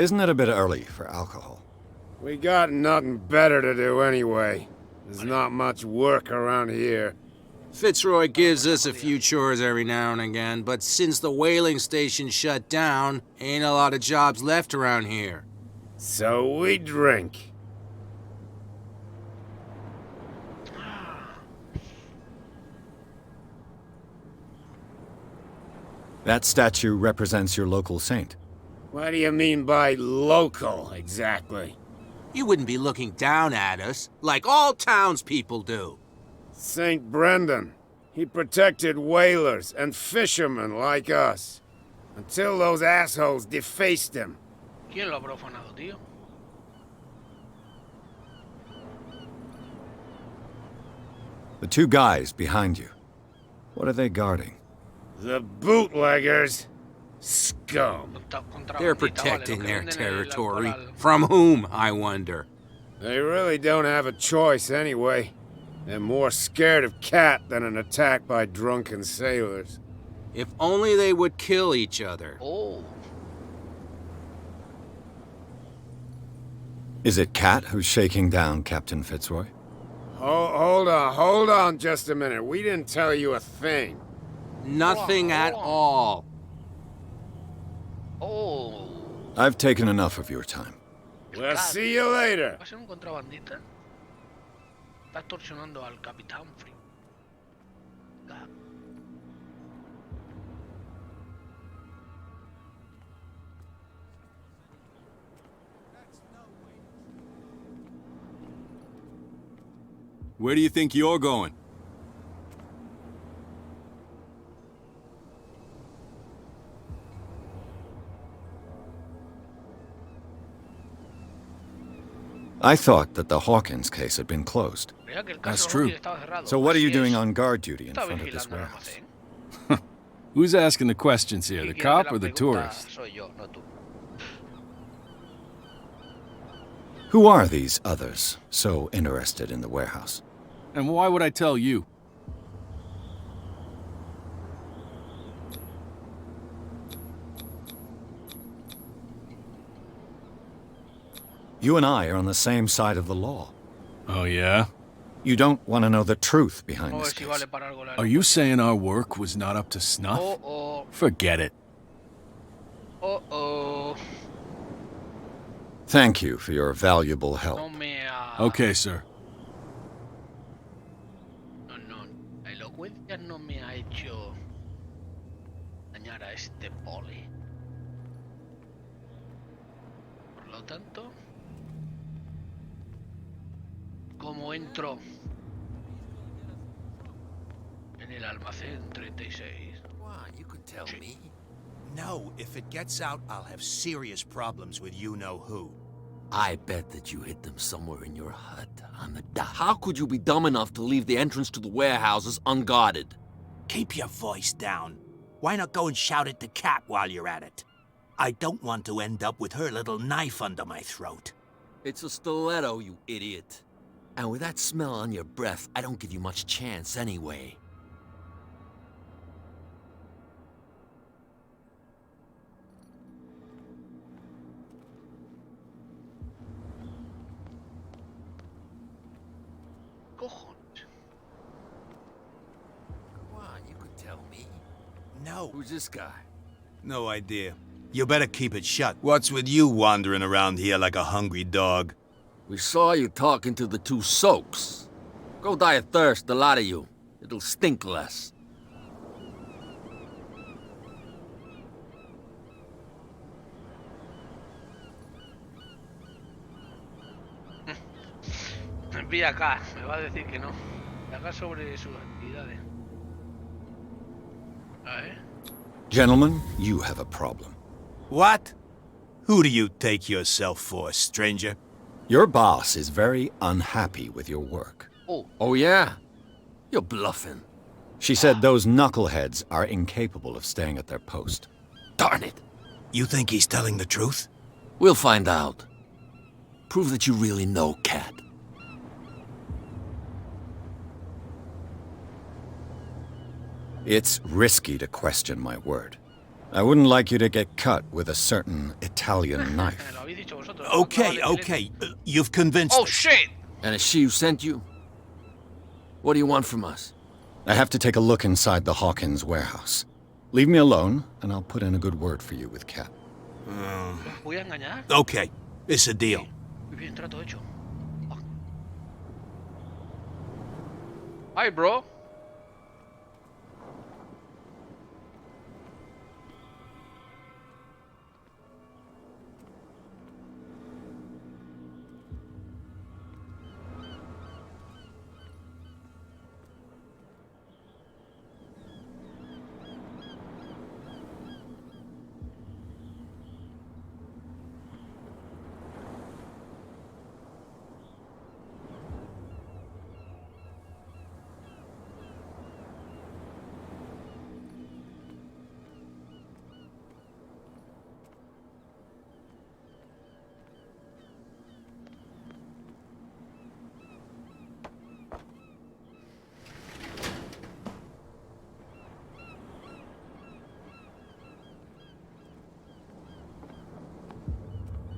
Isn't it a bit early for alcohol? We got nothing better to do anyway. There's not much work around here. Fitzroy gives us a few chores every now and again, but since the whaling station shut down, ain't a lot of jobs left around here. So we drink. That statue represents your local saint. What do you mean by local, exactly? You wouldn't be looking down at us, like all townspeople do. St. Brendan. He protected whalers and fishermen like us. Until those assholes defaced him. ¿Quién lo ha profanado, tío? The two guys behind you. What are they guarding? The bootleggers. Scum. They're protecting their territory. From whom, I wonder? They really don't have a choice anyway. They're more scared of Cat than an attack by drunken sailors. If only they would kill each other. Oh. Is it Cat who's shaking down Captain Fitzroy? Hold on just a minute. We didn't tell you a thing. Nothing at all. Oh. I've taken enough of your time. We'll see you later. ¿Va a ser un contrabandista? Está extorsionando al Capitán Free. Where do you think you're going? I thought that the Hawkins case had been closed. That's true. So what are you doing on guard duty in front of this warehouse? Who's asking the questions here, the cop or the tourist? Who are these others so interested in the warehouse? And why would I tell you? You and I are on the same side of the law. Oh, yeah? You don't want to know the truth behind this case. Are you saying our work was not up to snuff? Forget it. Thank you for your valuable help. Okay, sir. La elocuencia no me ha hecho dañar a este poli. Por lo tanto, ¿cómo entro en el almacén 36? You could tell me. No, if it gets out, I'll have serious problems with you-know-who. I bet that you hid them somewhere in your hut on the dock. How could you be dumb enough to leave the entrance to the warehouses unguarded? Keep your voice down. Why not go and shout at the cat while you're at it? I don't want to end up with her little knife under my throat. It's a stiletto, you idiot. And with that smell on your breath, I don't give you much chance anyway. No. Who's this guy? No idea. You better keep it shut. What's with you wandering around here like a hungry dog? We saw you talking to the two soaks. Go die of thirst, the lot of you. It'll stink less. Envía acá, me va a decir que no. Acá sobre sus actividades. Gentlemen, you have a problem. What? Who do you take yourself for, stranger? Your boss is very unhappy with your work. Oh yeah? You're bluffing. She said those knuckleheads are incapable of staying at their post. Darn it. You think he's telling the truth? We'll find out. Prove that you really know Cat. It's risky to question my word. I wouldn't like you to get cut with a certain Italian knife. Okay. You've convinced us. Oh, shit! And is she who sent you? What do you want from us? I have to take a look inside the Hawkins warehouse. Leave me alone, and I'll put in a good word for you with Cat. Okay, it's a deal. Hi, bro.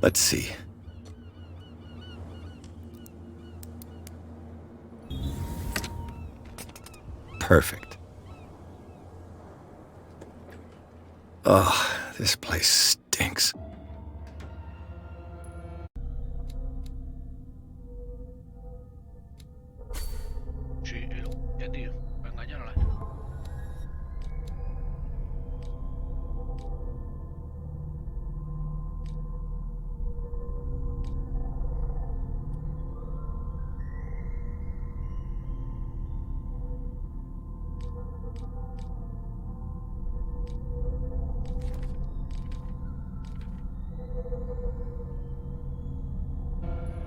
Let's see. Perfect. Oh, this place stinks.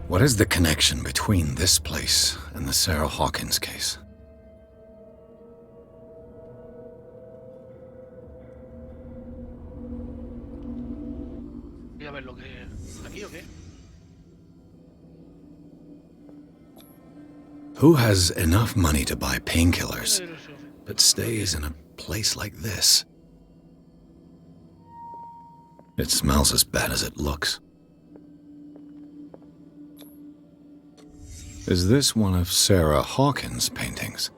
What is the connection between this place and the Sarah Hawkins case? Who has enough money to buy painkillers, but stays in a place like this? It smells as bad as it looks. Is this one of Sarah Hawkins' paintings?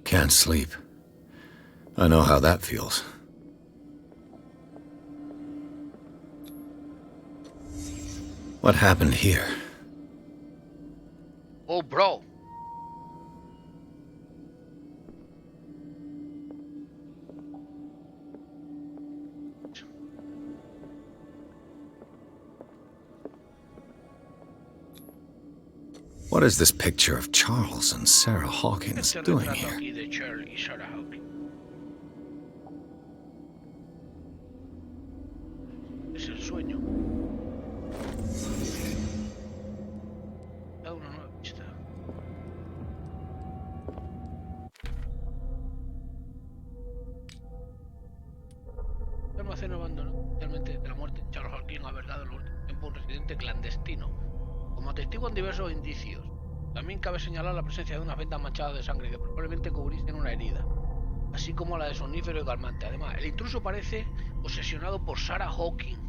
Can't sleep. I know how that feels. What happened here? Oh, bro. What is this picture of Charles and Sarah Hawkins doing here? Es el sueño. Da una nueva pista. El almacén abandonado oficialmente de la muerte de Charles Hawkins ha verdad en los últimos tiempos un residente clandestino. Como atestiguan diversos indicios, también cabe señalar la presencia de unas vendas manchadas de sangre que probablemente cubriesen una herida, así como la de somnífero y calmante. Además, el intruso parece obsesionado por Sarah Hawkins,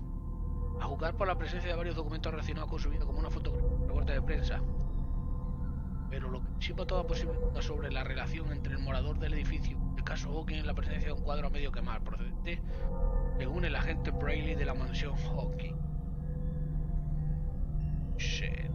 a juzgar por la presencia de varios documentos relacionados con su vida, como una fotografía de reporte de prensa. Pero lo que disipa toda posible duda sobre la relación entre el morador del edificio y el caso Hawkins es la presencia de un cuadro a medio quemar, procedente, según el agente Brayley de la mansión Hawkins. Shit.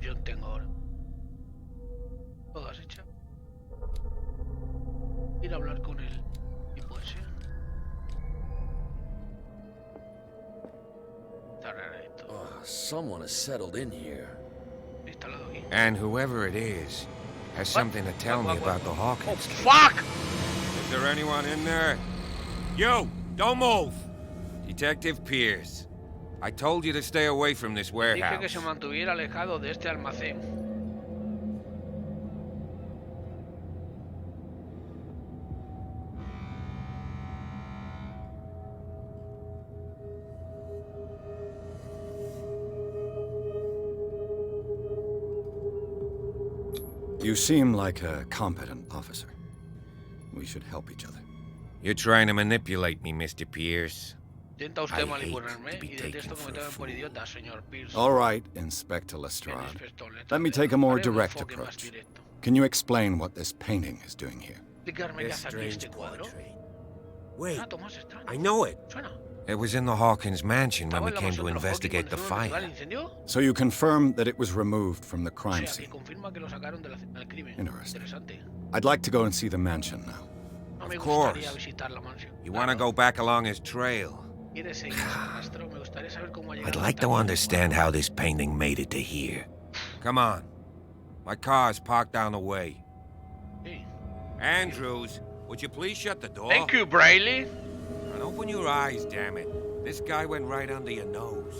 Yo tengo ahora. Todas hechas. Ir a hablar con el tipo ese. Someone has settled in here. Instalado aquí. And whoever it is has something to tell me about the Hawkins. Oh, fuck! Is there anyone in there? You! Don't move! Detective Pierce. I told you to stay away from this warehouse. Dije que se mantuviera alejado de este almacén. You seem like a competent officer. We should help each other. You're trying to manipulate me, Mr. Pierce. Intenta usted manipularme y detesto que me tomen por idiota, señor Pierce. All right, Inspector Lestrade. Let me take a more direct approach. Can you explain what this painting is doing here? This strange portrait. Wait, I know it. It was in the Hawkins mansion when we came to investigate the fire. So you confirm that it was removed from the crime scene? Interesting. I'd like to go and see the mansion now. Of course. You want to go back along his trail? I'd like to understand how this painting made it to here. Come on. My car's parked down the way. Andrews, would you please shut the door? Thank you, Brayley. And open your eyes, damn it. This guy went right under your nose.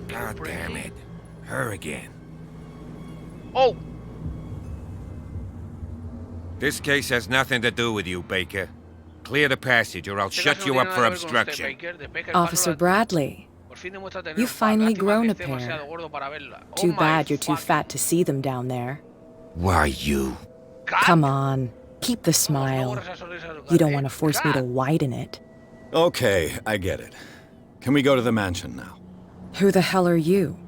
God damn it. Her again. Oh! This case has nothing to do with you, Baker. Clear the passage or I'll shut you up for obstruction. Officer Bradley, you've finally grown a pair. Too bad you're too fat to see them down there. Why, you? Come on, keep the smile. You don't want to force me to widen it. Okay, I get it. Can we go to the mansion now? Who the hell are you?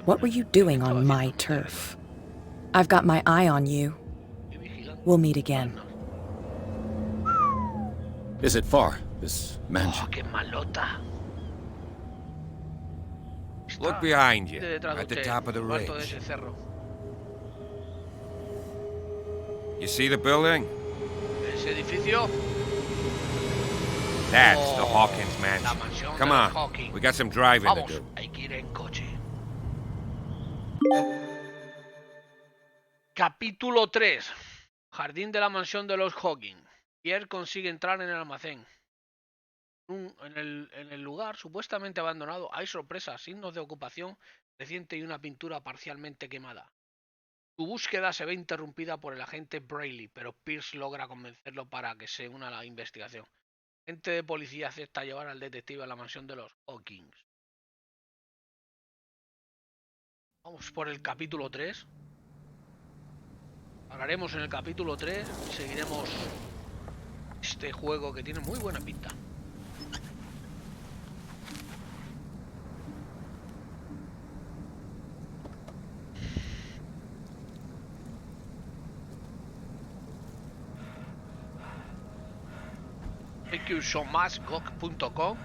What were you doing on my turf? I've got my eye on you. We'll meet again. Is it far, this mansion? Look behind you, at the top of the ridge. You see the building? That's the Hawkins mansion. Come on, we got some driving to do. Capítulo 3. Jardín de la mansión de los Hawkins. Pierre consigue entrar en el almacén. En el lugar supuestamente abandonado hay sorpresas, signos de ocupación reciente y una pintura parcialmente quemada. Su búsqueda se ve interrumpida por el agente Brayley, pero Pierce logra convencerlo para que se una a la investigación. El agente de policía acepta llevar al detective a la mansión de los Hawkins. Vamos por el capítulo 3. Hablaremos en el capítulo 3 y seguiremos este juego que tiene muy buena pinta. Thank you so much, gog.com.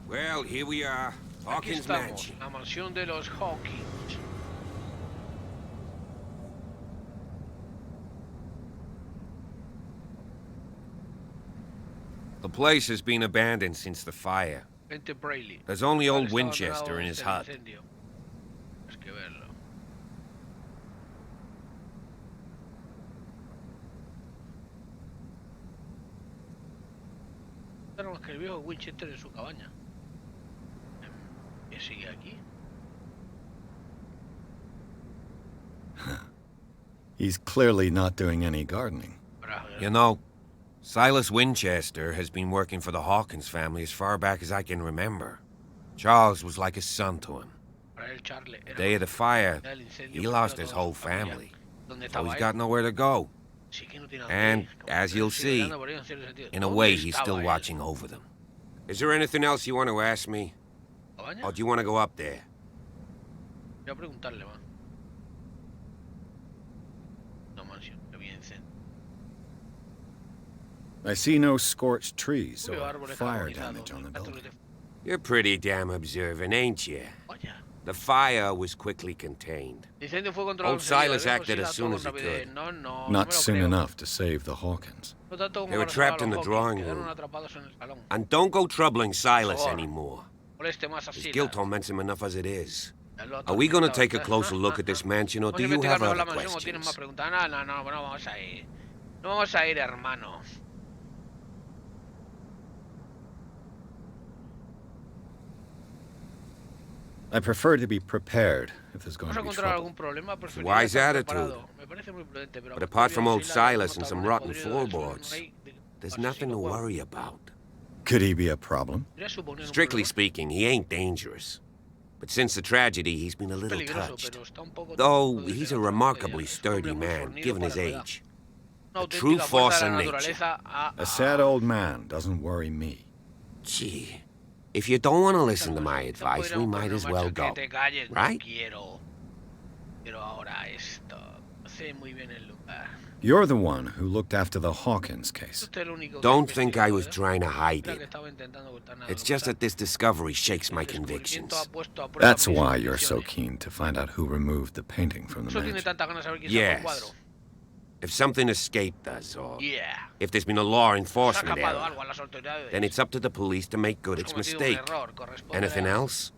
Well, here we are. Hawkins Mansion. La mansión de los Hawkins. The place has been abandoned since the fire. There's only old Winchester in his hut. Tenemos que el viejo Winchester en su cabaña. ¿Qué sigue aquí? He's clearly not doing any gardening. You know, Silas Winchester has been working for the Hawkins family as far back as I can remember. Charles was like a son to him. The day of the fire, he lost his whole family, so he's got nowhere to go. And, as you'll see, in a way, he's still watching over them. Is there anything else you want to ask me? Or do you want to go up there? I see no scorched trees or fire damage on the building. You're pretty damn observant, ain't you? The fire was quickly contained. Old Silas acted as soon as he could. Not soon enough to save the Hawkins. They were trapped in the drawing room. And don't go troubling Silas anymore. His guilt torments him enough as it is. Are we going to take a closer look at this mansion, or do you have other questions? No vamos a ir, hermano. I prefer to be prepared if there's going to be trouble. It's a wise attitude. But apart from old Silas and some rotten floorboards, there's nothing to worry about. Could he be a problem? Strictly speaking, he ain't dangerous. But since the tragedy, he's been a little touched. Though he's a remarkably sturdy man, given his age. A true force of nature. A sad old man doesn't worry me. Gee, if you don't want to listen to my advice, we might as well go, right? You're the one who looked after the Hawkins case. Don't think I was trying to hide it. It's just that this discovery shakes my convictions. That's why you're so keen to find out who removed the painting from the mansion. Yes. If something escaped us, or if there's been a law enforcement error, then it's up to the police to make good its mistake. Anything else?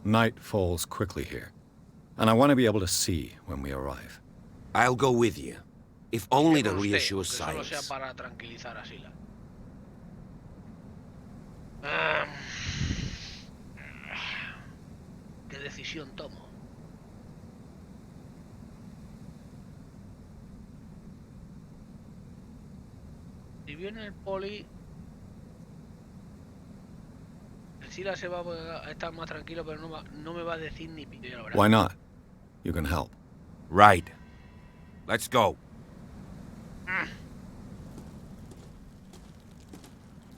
Night falls quickly here, and I want to be able to see when we arrive. I'll go with you, if only to reassure Silas. ¿Qué decisión tomo? Si viene el poli, el Sila se va a estar más tranquilo, pero no me va a decir ni pito, la verdad. Why not? You can help. Right. Let's go.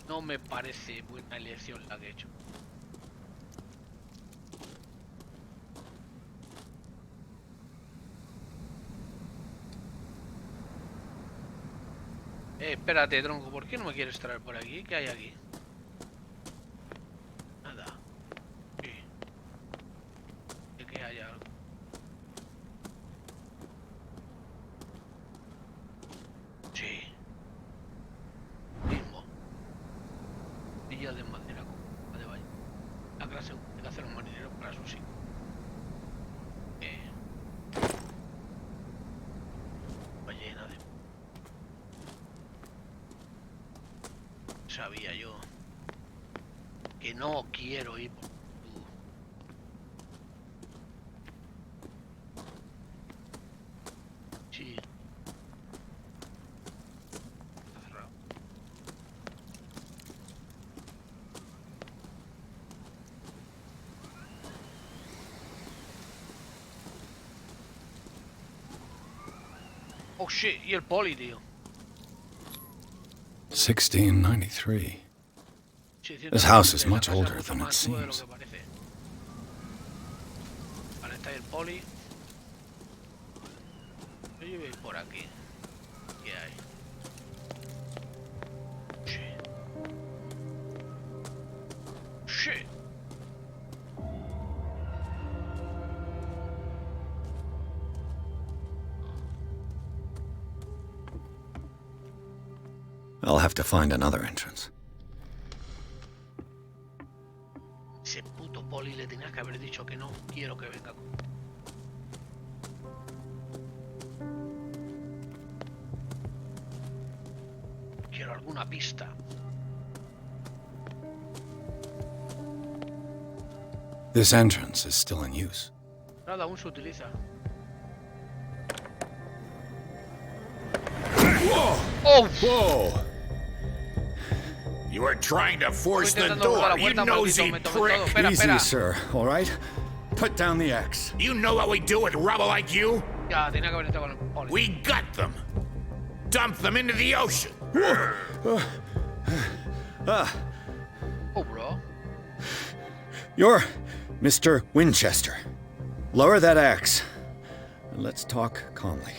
No me parece buena elección la que he hecho. Espérate, tronco, ¿por qué no me quieres traer por aquí? ¿Qué hay aquí? Nada. Sí. ¿De qué hay algo? Sí. Mismo. Villa de madera con de valle. La clase de hacer un marinero para su sí. Ballena de... Sabía yo que no quiero ir por tú. Sí. Está cerrado. Oh shit, y el poli, tío. 1693. This house is much older than it seems. Vale, está el poli. Yo voy por aquí. ¿Qué hay? Shit. Shit. I'll have to find another entrance. Ese puto poli le tenías que haber dicho que no quiero que venga. Quiero alguna pista. This entrance is still in use. Nada, aún se utiliza. Oh! Whoa! You were trying to force the door, you nosy prick! Easy, sir, all right? Put down the axe. You know what we do with rubble like you? Ya, tenía que haber entrado con el poli. We gut them. Dump them into the ocean. Oh, bro. You're Mr. Winchester. Lower that axe, and let's talk calmly.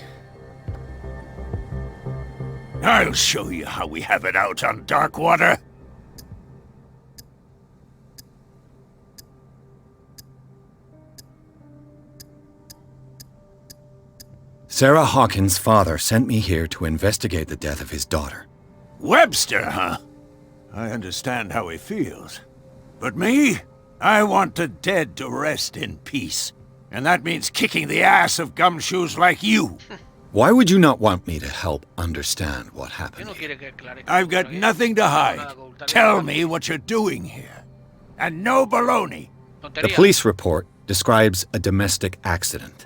I'll show you how we have it out on Darkwater. Sarah Hawkins' father sent me here to investigate the death of his daughter. Webster, huh? I understand how he feels. But me? I want the dead to rest in peace. And that means kicking the ass of gumshoes like you. Why would you not want me to help understand what happened here? I've got nothing to hide. Tell me what you're doing here. And no baloney. The police report describes a domestic accident.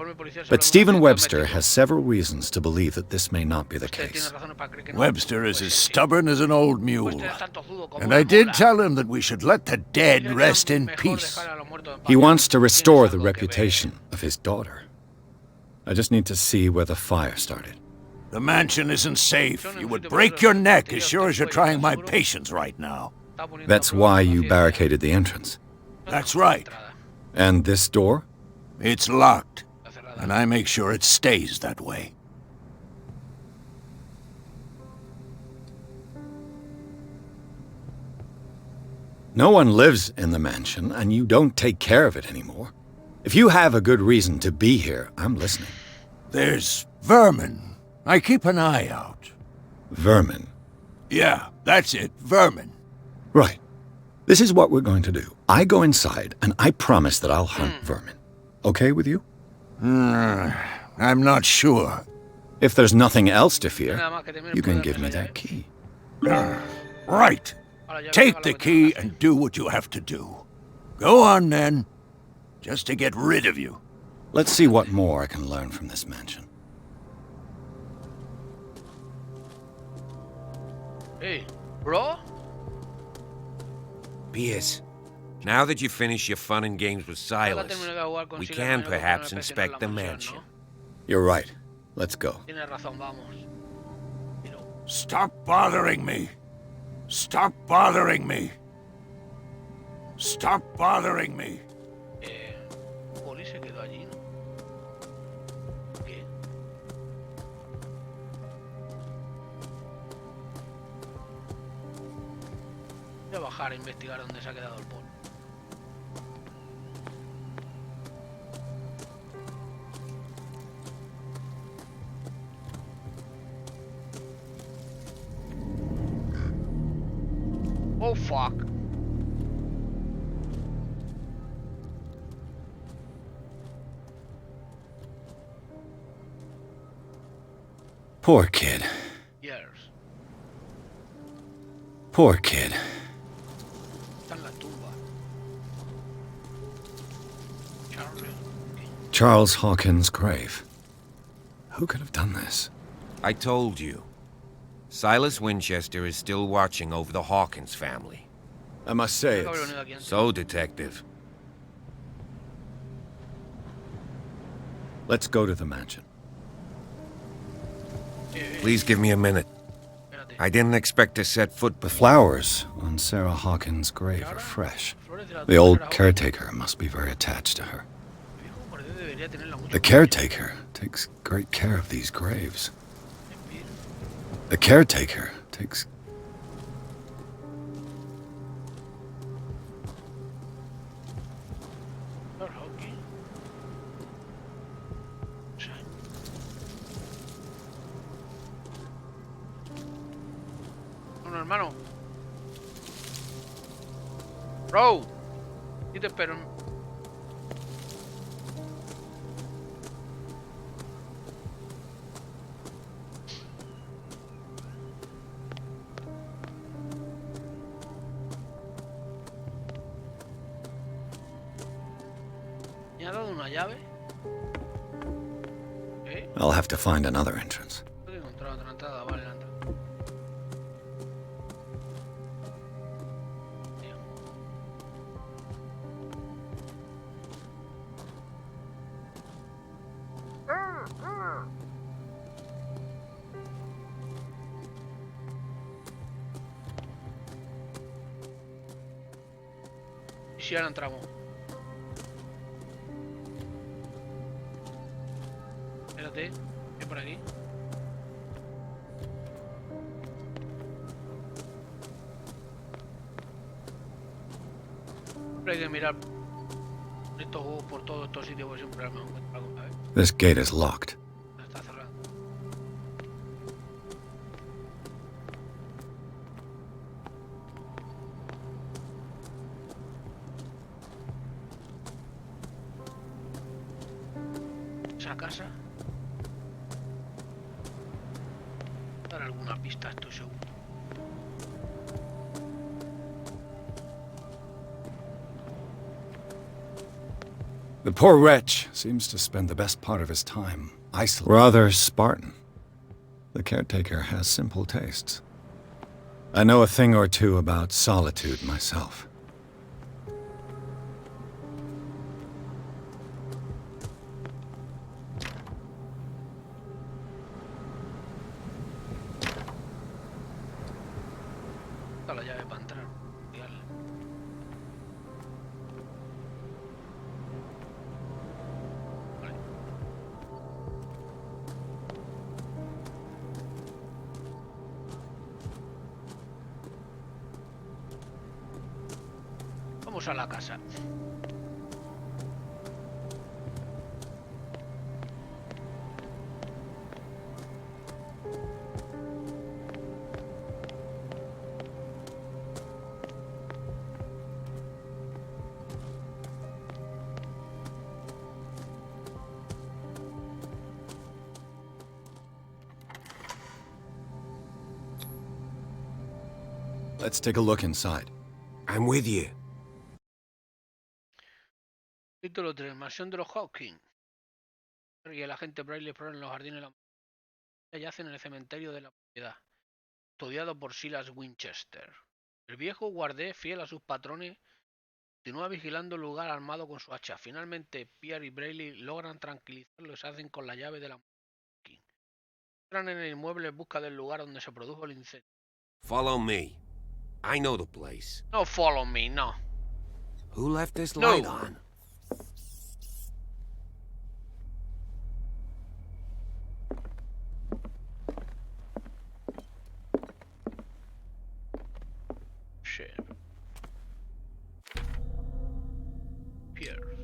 But Stephen Webster has several reasons to believe that this may not be the case. Webster is as stubborn as an old mule. And I did tell him that we should let the dead rest in peace. He wants to restore the reputation of his daughter. I just need to see where the fire started. The mansion isn't safe. You would break your neck as sure as you're trying my patience right now. That's why you barricaded the entrance. That's right. And this door? It's locked, and I make sure it stays that way. No one lives in the mansion, and you don't take care of it anymore. If you have a good reason to be here, I'm listening. There's vermin. I keep an eye out. Vermin? Yeah, that's it, vermin. Right. This is what we're going to do. I go inside, and I promise that I'll hunt vermin. Okay with you? I'm not sure. If there's nothing else to fear, you can give me that key. Right. Take the key and do what you have to do. Go on, then. Just to get rid of you. Let's see what more I can learn from this mansion. Hey, bro? Pierce, now that you've finished your fun and games with Silas, we can perhaps inspect the mansion. You're right. Let's go. Stop bothering me. Stop bothering me. Stop bothering me. Poli se quedó allí, ¿no? ¿Qué? Voy a bajar a investigar dónde se ha quedado el Poli. Oh fuck. Poor kid. Yes. Poor kid. Está en la tumba. Charles Hawkins' grave. Who could have done this? I told you. Silas Winchester is still watching over the Hawkins family. I must say it's... So, Detective. Let's go to the mansion. Please give me a minute. I didn't expect to set foot... The flowers on Sarah Hawkins' grave are fresh. The old caretaker must be very attached to her. The caretaker takes great care of these graves. The caretaker takes... No, hermano. Bro. Sí te espero. ¿Me ha dado una llave? ¿Eh? I'll have to find another entrance. He encontrado otra entrada, vale, la entrada. ¿Y si ahora entramos? Espérate, ¿qué por aquí? Siempre hay que mirar estos juegos por todos estos sitios porque siempre me encuentro algo, ¿sabes? This gate is locked. Está cerrado. Esa casa. Dar alguna pista, estoy seguro. The poor wretch seems to spend the best part of his time isolated. Rather Spartan. The caretaker has simple tastes. I know a thing or two about solitude myself. La llave para entrar. Vale. Vamos a la casa. Let's take a look inside. I'm with you. Título 3, mansión de los Hawkins. Y el agente Braille explora en los jardines de la yacen en el cementerio de la propiedad, estudiado por Silas Winchester. El viejo guardé, fiel a sus patrones, continúa vigilando el lugar armado con su hacha. Finalmente, Pierre y Braille logran tranquilizarlo y se hacen con la llave de la Hawkins. Entran en el inmueble en busca del lugar donde se produjo el incendio. Follow me. I know the place. No follow me, no. Who left this light No. on? Shit. Pierre.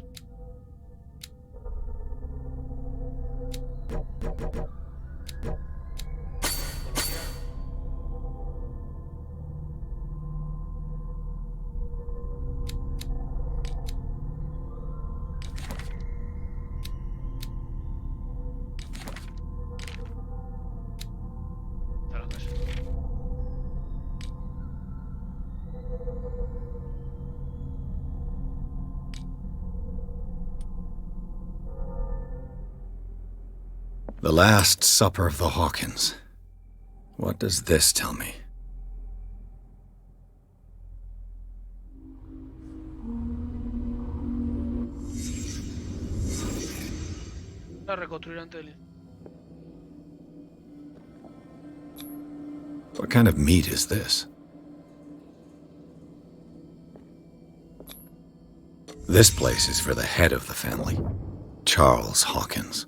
The Last Supper of the Hawkins. What does this tell me? La reconstruir antes del... What kind of meat is this? This place is for the head of the family, Charles Hawkins.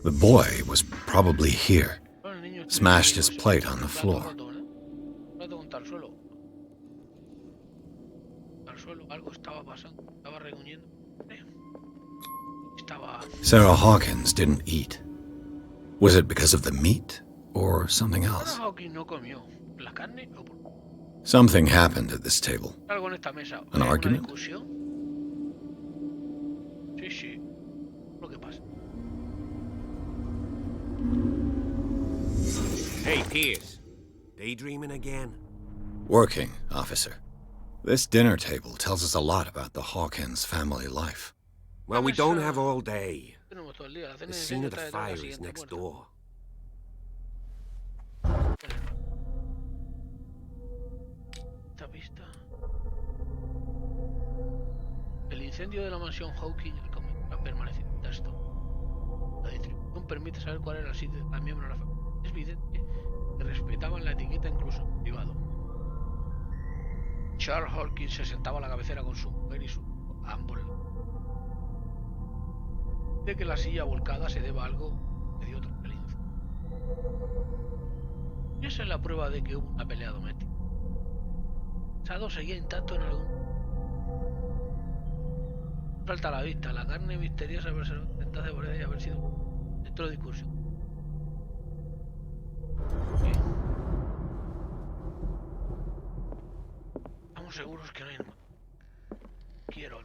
The boy was probably here, smashed his plate on the floor. Sarah Hawkins didn't eat. Was it because of the meat or something else? Something happened at this table. An argument? Hey, Pierce. Daydreaming again? Working, officer. This dinner table tells us a lot about the Hawkins family life. Well, we don't have all day. The scene of the fire is next door. El incendio de la mansión Hawkins ha permanecido intacto. La distribución permite saber cuál era el sitio de cada miembro de la familia. Es evidente que respetaban la etiqueta incluso en privado. Charles Hawkins se sentaba a la cabecera con su mujer y su hijo a ambos lados. De que la silla volcada se deba a algo que dio otro pelín. Y esa es la prueba de que hubo una pelea doméstica. El pasado seguía intacto en algún... Salta a la vista, la carne misteriosa intenta devorar y haber sido dentro de discusión. Okay. Estamos seguros que no hay más. Quiero.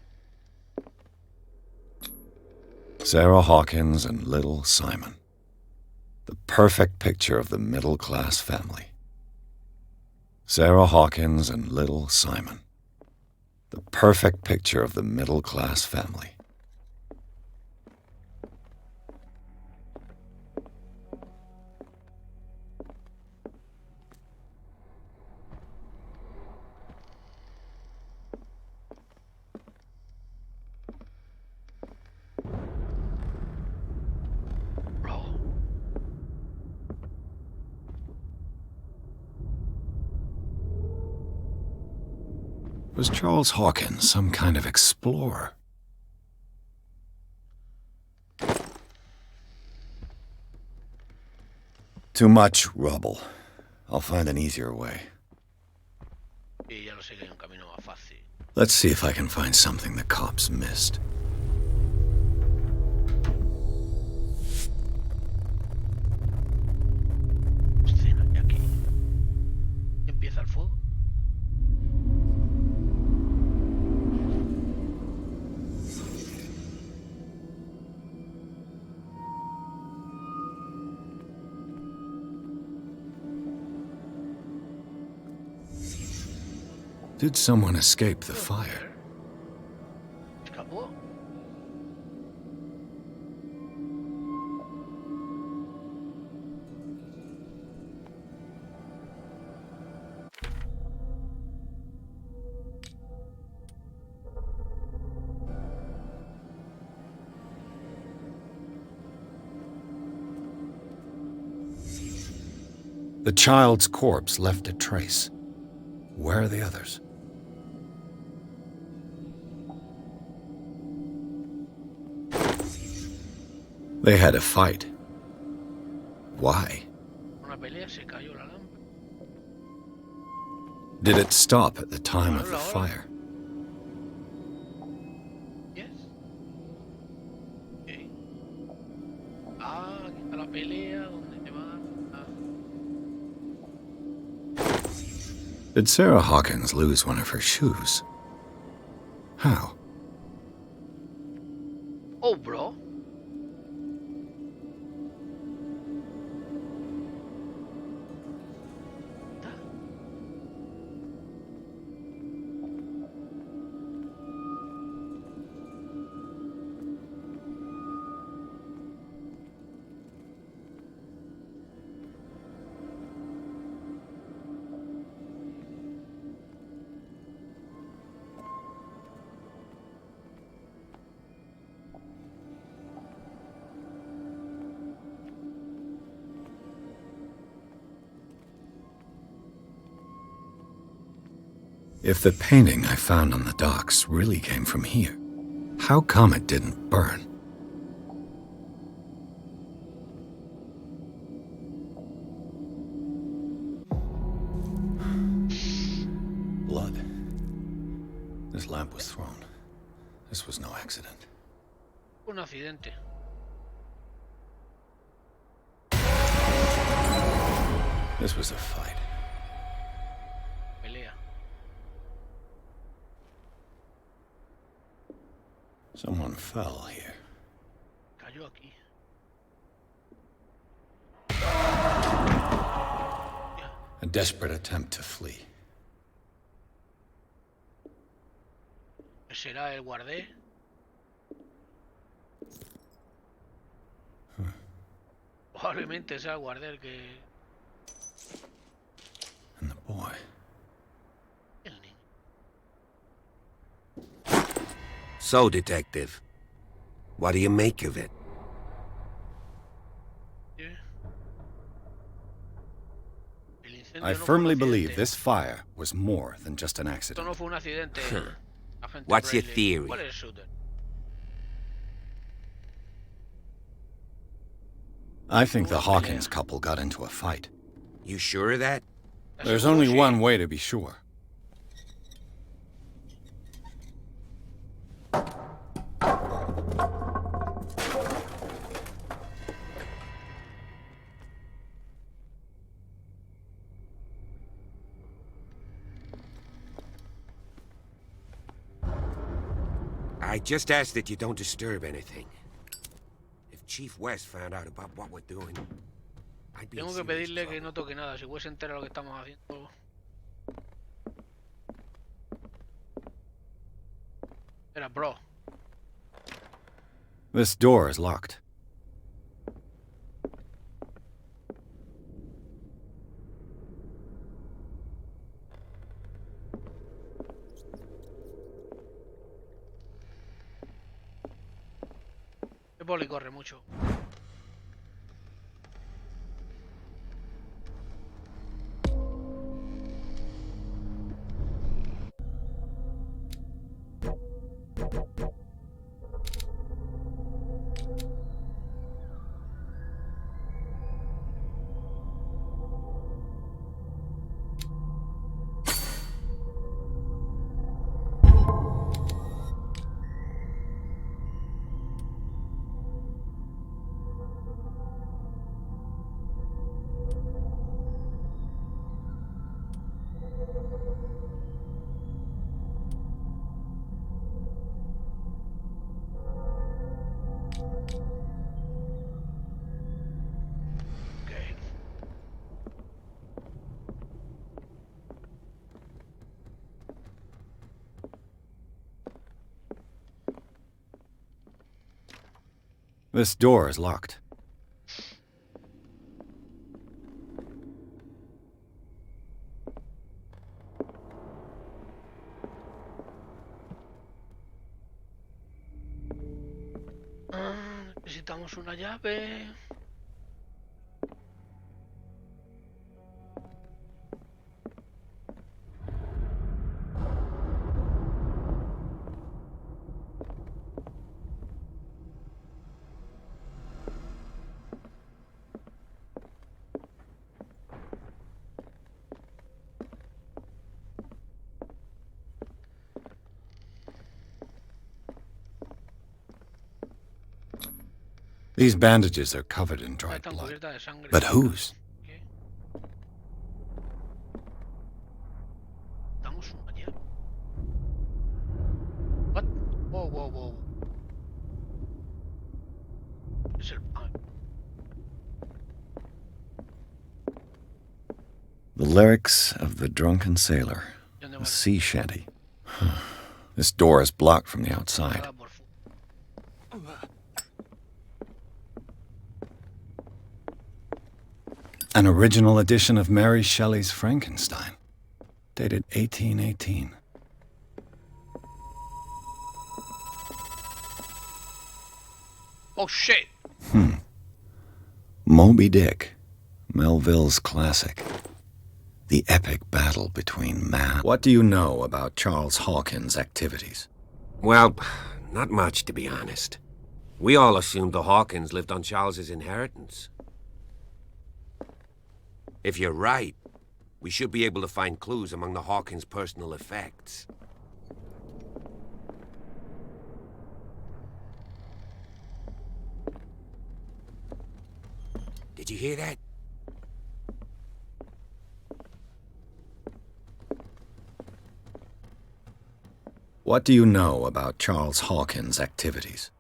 Sarah Hawkins and little Simon. The perfect picture of the middle-class family. Sarah Hawkins and little Simon. The perfect picture of the middle-class family. Was Charles Hawkins some kind of explorer? Too much rubble. I'll find an easier way. Let's see if I can find something the cops missed. Did someone escape the fire? The child's corpse left a trace. Where are the others? They had a fight. Why? Did it stop at the time of the fire? Yes. Okay. Aquí está la pelea donde se va. Did Sarah Hawkins lose one of her shoes? How? Oh, bro. If the painting I found on the docks really came from here, how come it didn't burn? Blood. This lamp was thrown. This was no accident. Un accidente. This was a fight. Pelea. Someone fell here. Cayó aquí. A desperate attempt to flee. ¿Será el guardé? Probablemente sea el guardé el que... And the boy. So, Detective, what do you make of it? I firmly believe this fire was more than just an accident. Esto no fue un accidente. What's your theory? ¿Cuál es su? I think the Hawkins couple got into a fight. You sure of that? There's only one way to be sure. I just ask that you don't disturb anything. If Chief West found out about what we're doing, I'd be Tengo que pedirle que no toque nada. Si West se entera lo que estamos haciendo. Espera, bro. This door is locked. El poli corre mucho. This door is locked. Necesitamos una llave. These bandages are covered in dried blood. But whose? What? Whoa, whoa, whoa. The lyrics of the drunken sailor. A sea shanty. This door is blocked from the outside. An original edition of Mary Shelley's Frankenstein, dated 1818. Oh shit! Moby Dick, Melville's classic. The epic battle between man. What do you know about Charles Hawkins' activities? Well, not much, to be honest. We all assumed the Hawkins lived on Charles's inheritance. If you're right, we should be able to find clues among the Hawkins' personal effects. Did you hear that? What do you know about Charles Hawkins' activities?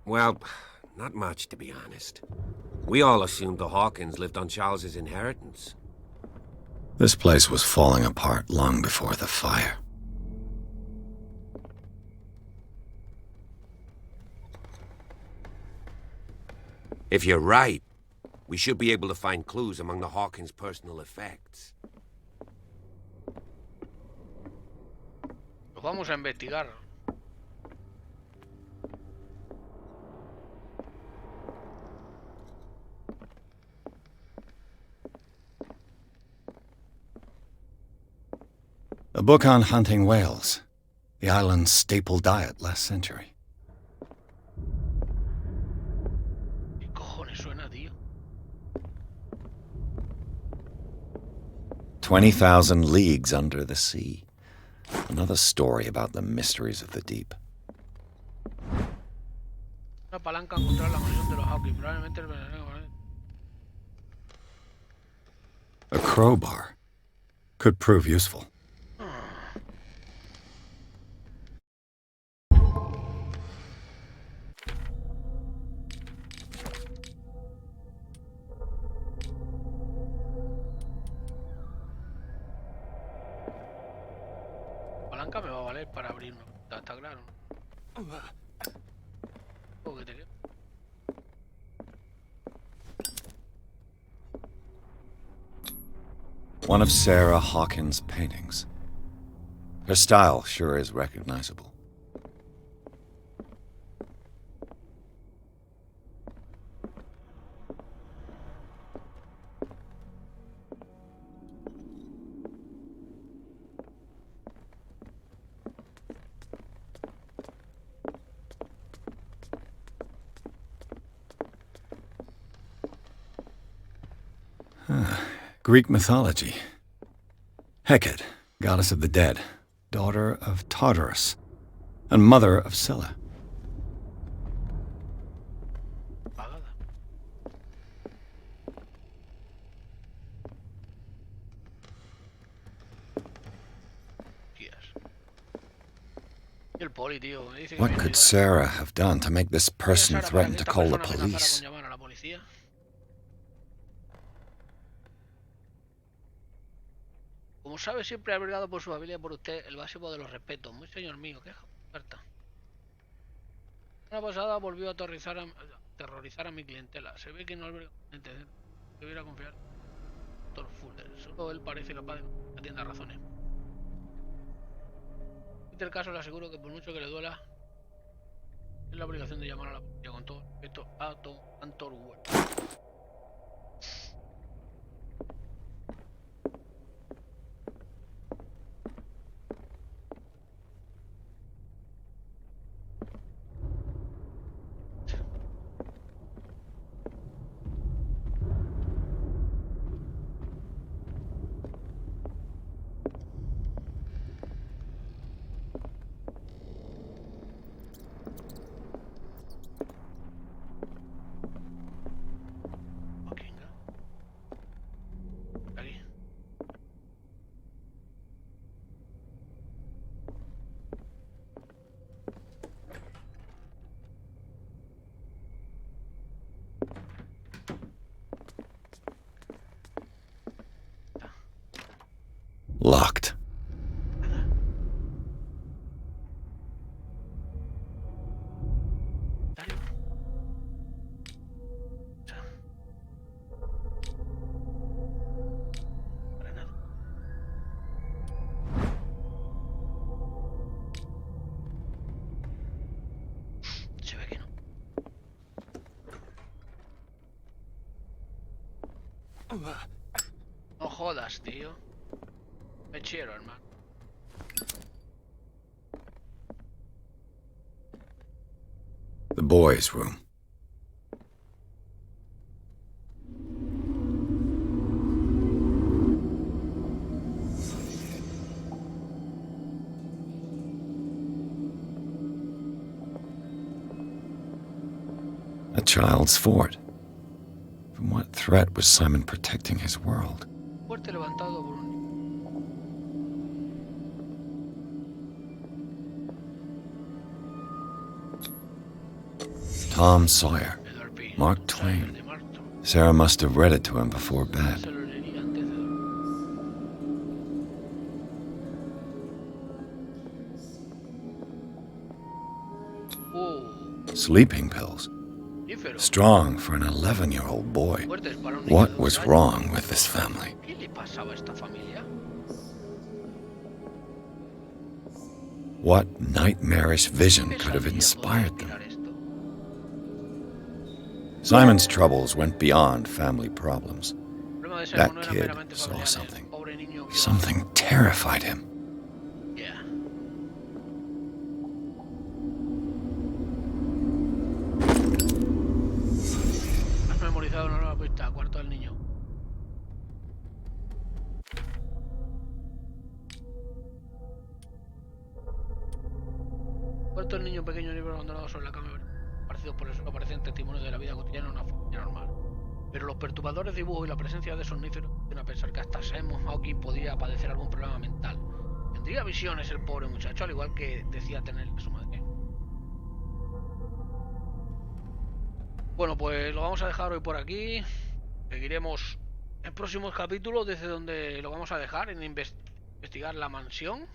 Well, not much, to be honest. We all assumed the Hawkins lived on Charles's inheritance. This place was falling apart long before the fire. If you're right, we should be able to find clues among the Hawkins' personal effects. Lo vamos a investigar. A book on hunting whales, the island's staple diet last century. ¿Qué cojones suena, tío? 20,000 leagues under the sea. Another story about the mysteries of the deep. Una palanca encontrar la mansión de los Hawkins. Probablemente el A crowbar could prove useful. palanca me va a valer para abrir una puerta, está claro. One of Sarah Hawkins' paintings. Her style sure is recognizable. Greek mythology. Hecate, goddess of the dead, daughter of Tartarus, and mother of Scylla. What could Sarah have done to make this person threaten to call the police? Como sabe, siempre he abrigado por su familia y por usted el básico de los respetos. Muy señor mío, qué carta. La semana pasada volvió a aterrorizar a mi clientela. Se ve que no alberga antecedentes. Debiera confiar en Dr. Fuller. Solo él parece capaz de que atienda razones. En este caso le aseguro que por mucho que le duela, es la obligación de llamar a la policía con todo respeto a Antor Ward. Locked. Se ve que no. No jodas, tío. Mechero, hermano. The boys' room. A child's fort. From what threat was Simon protecting his world? Fuerte levantado por un... Tom Sawyer, Mark Twain. Sarah must have read it to him before bed. Sleeping pills. Strong for an 11-year-old boy. What was wrong with this family? What nightmarish vision could have inspired them? Simon's troubles went beyond family problems. That kid saw something. Something terrified him. Has memorizado una nueva pista, cuarto del niño. Cuarto del niño, pequeño libro abandonado sobre la cama. Parecidos por eso aparecen testimonios de la vida cotidiana en una familia normal. Pero los perturbadores dibujos y la presencia de somníferos tienden a pensar que hasta Simon Hawking podía padecer algún problema mental. Tendría visiones el pobre muchacho, al igual que decía tener su madre. Bueno, pues lo vamos a dejar hoy por aquí. Seguiremos en próximos capítulos desde donde lo vamos a dejar, en investigar la mansión.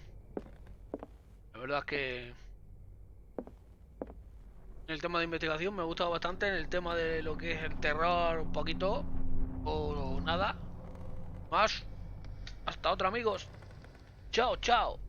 La verdad es que en el tema de investigación me ha gustado bastante, en el tema de lo que es el terror un poquito, o nada más. Hasta otra, amigos. Chao, chao.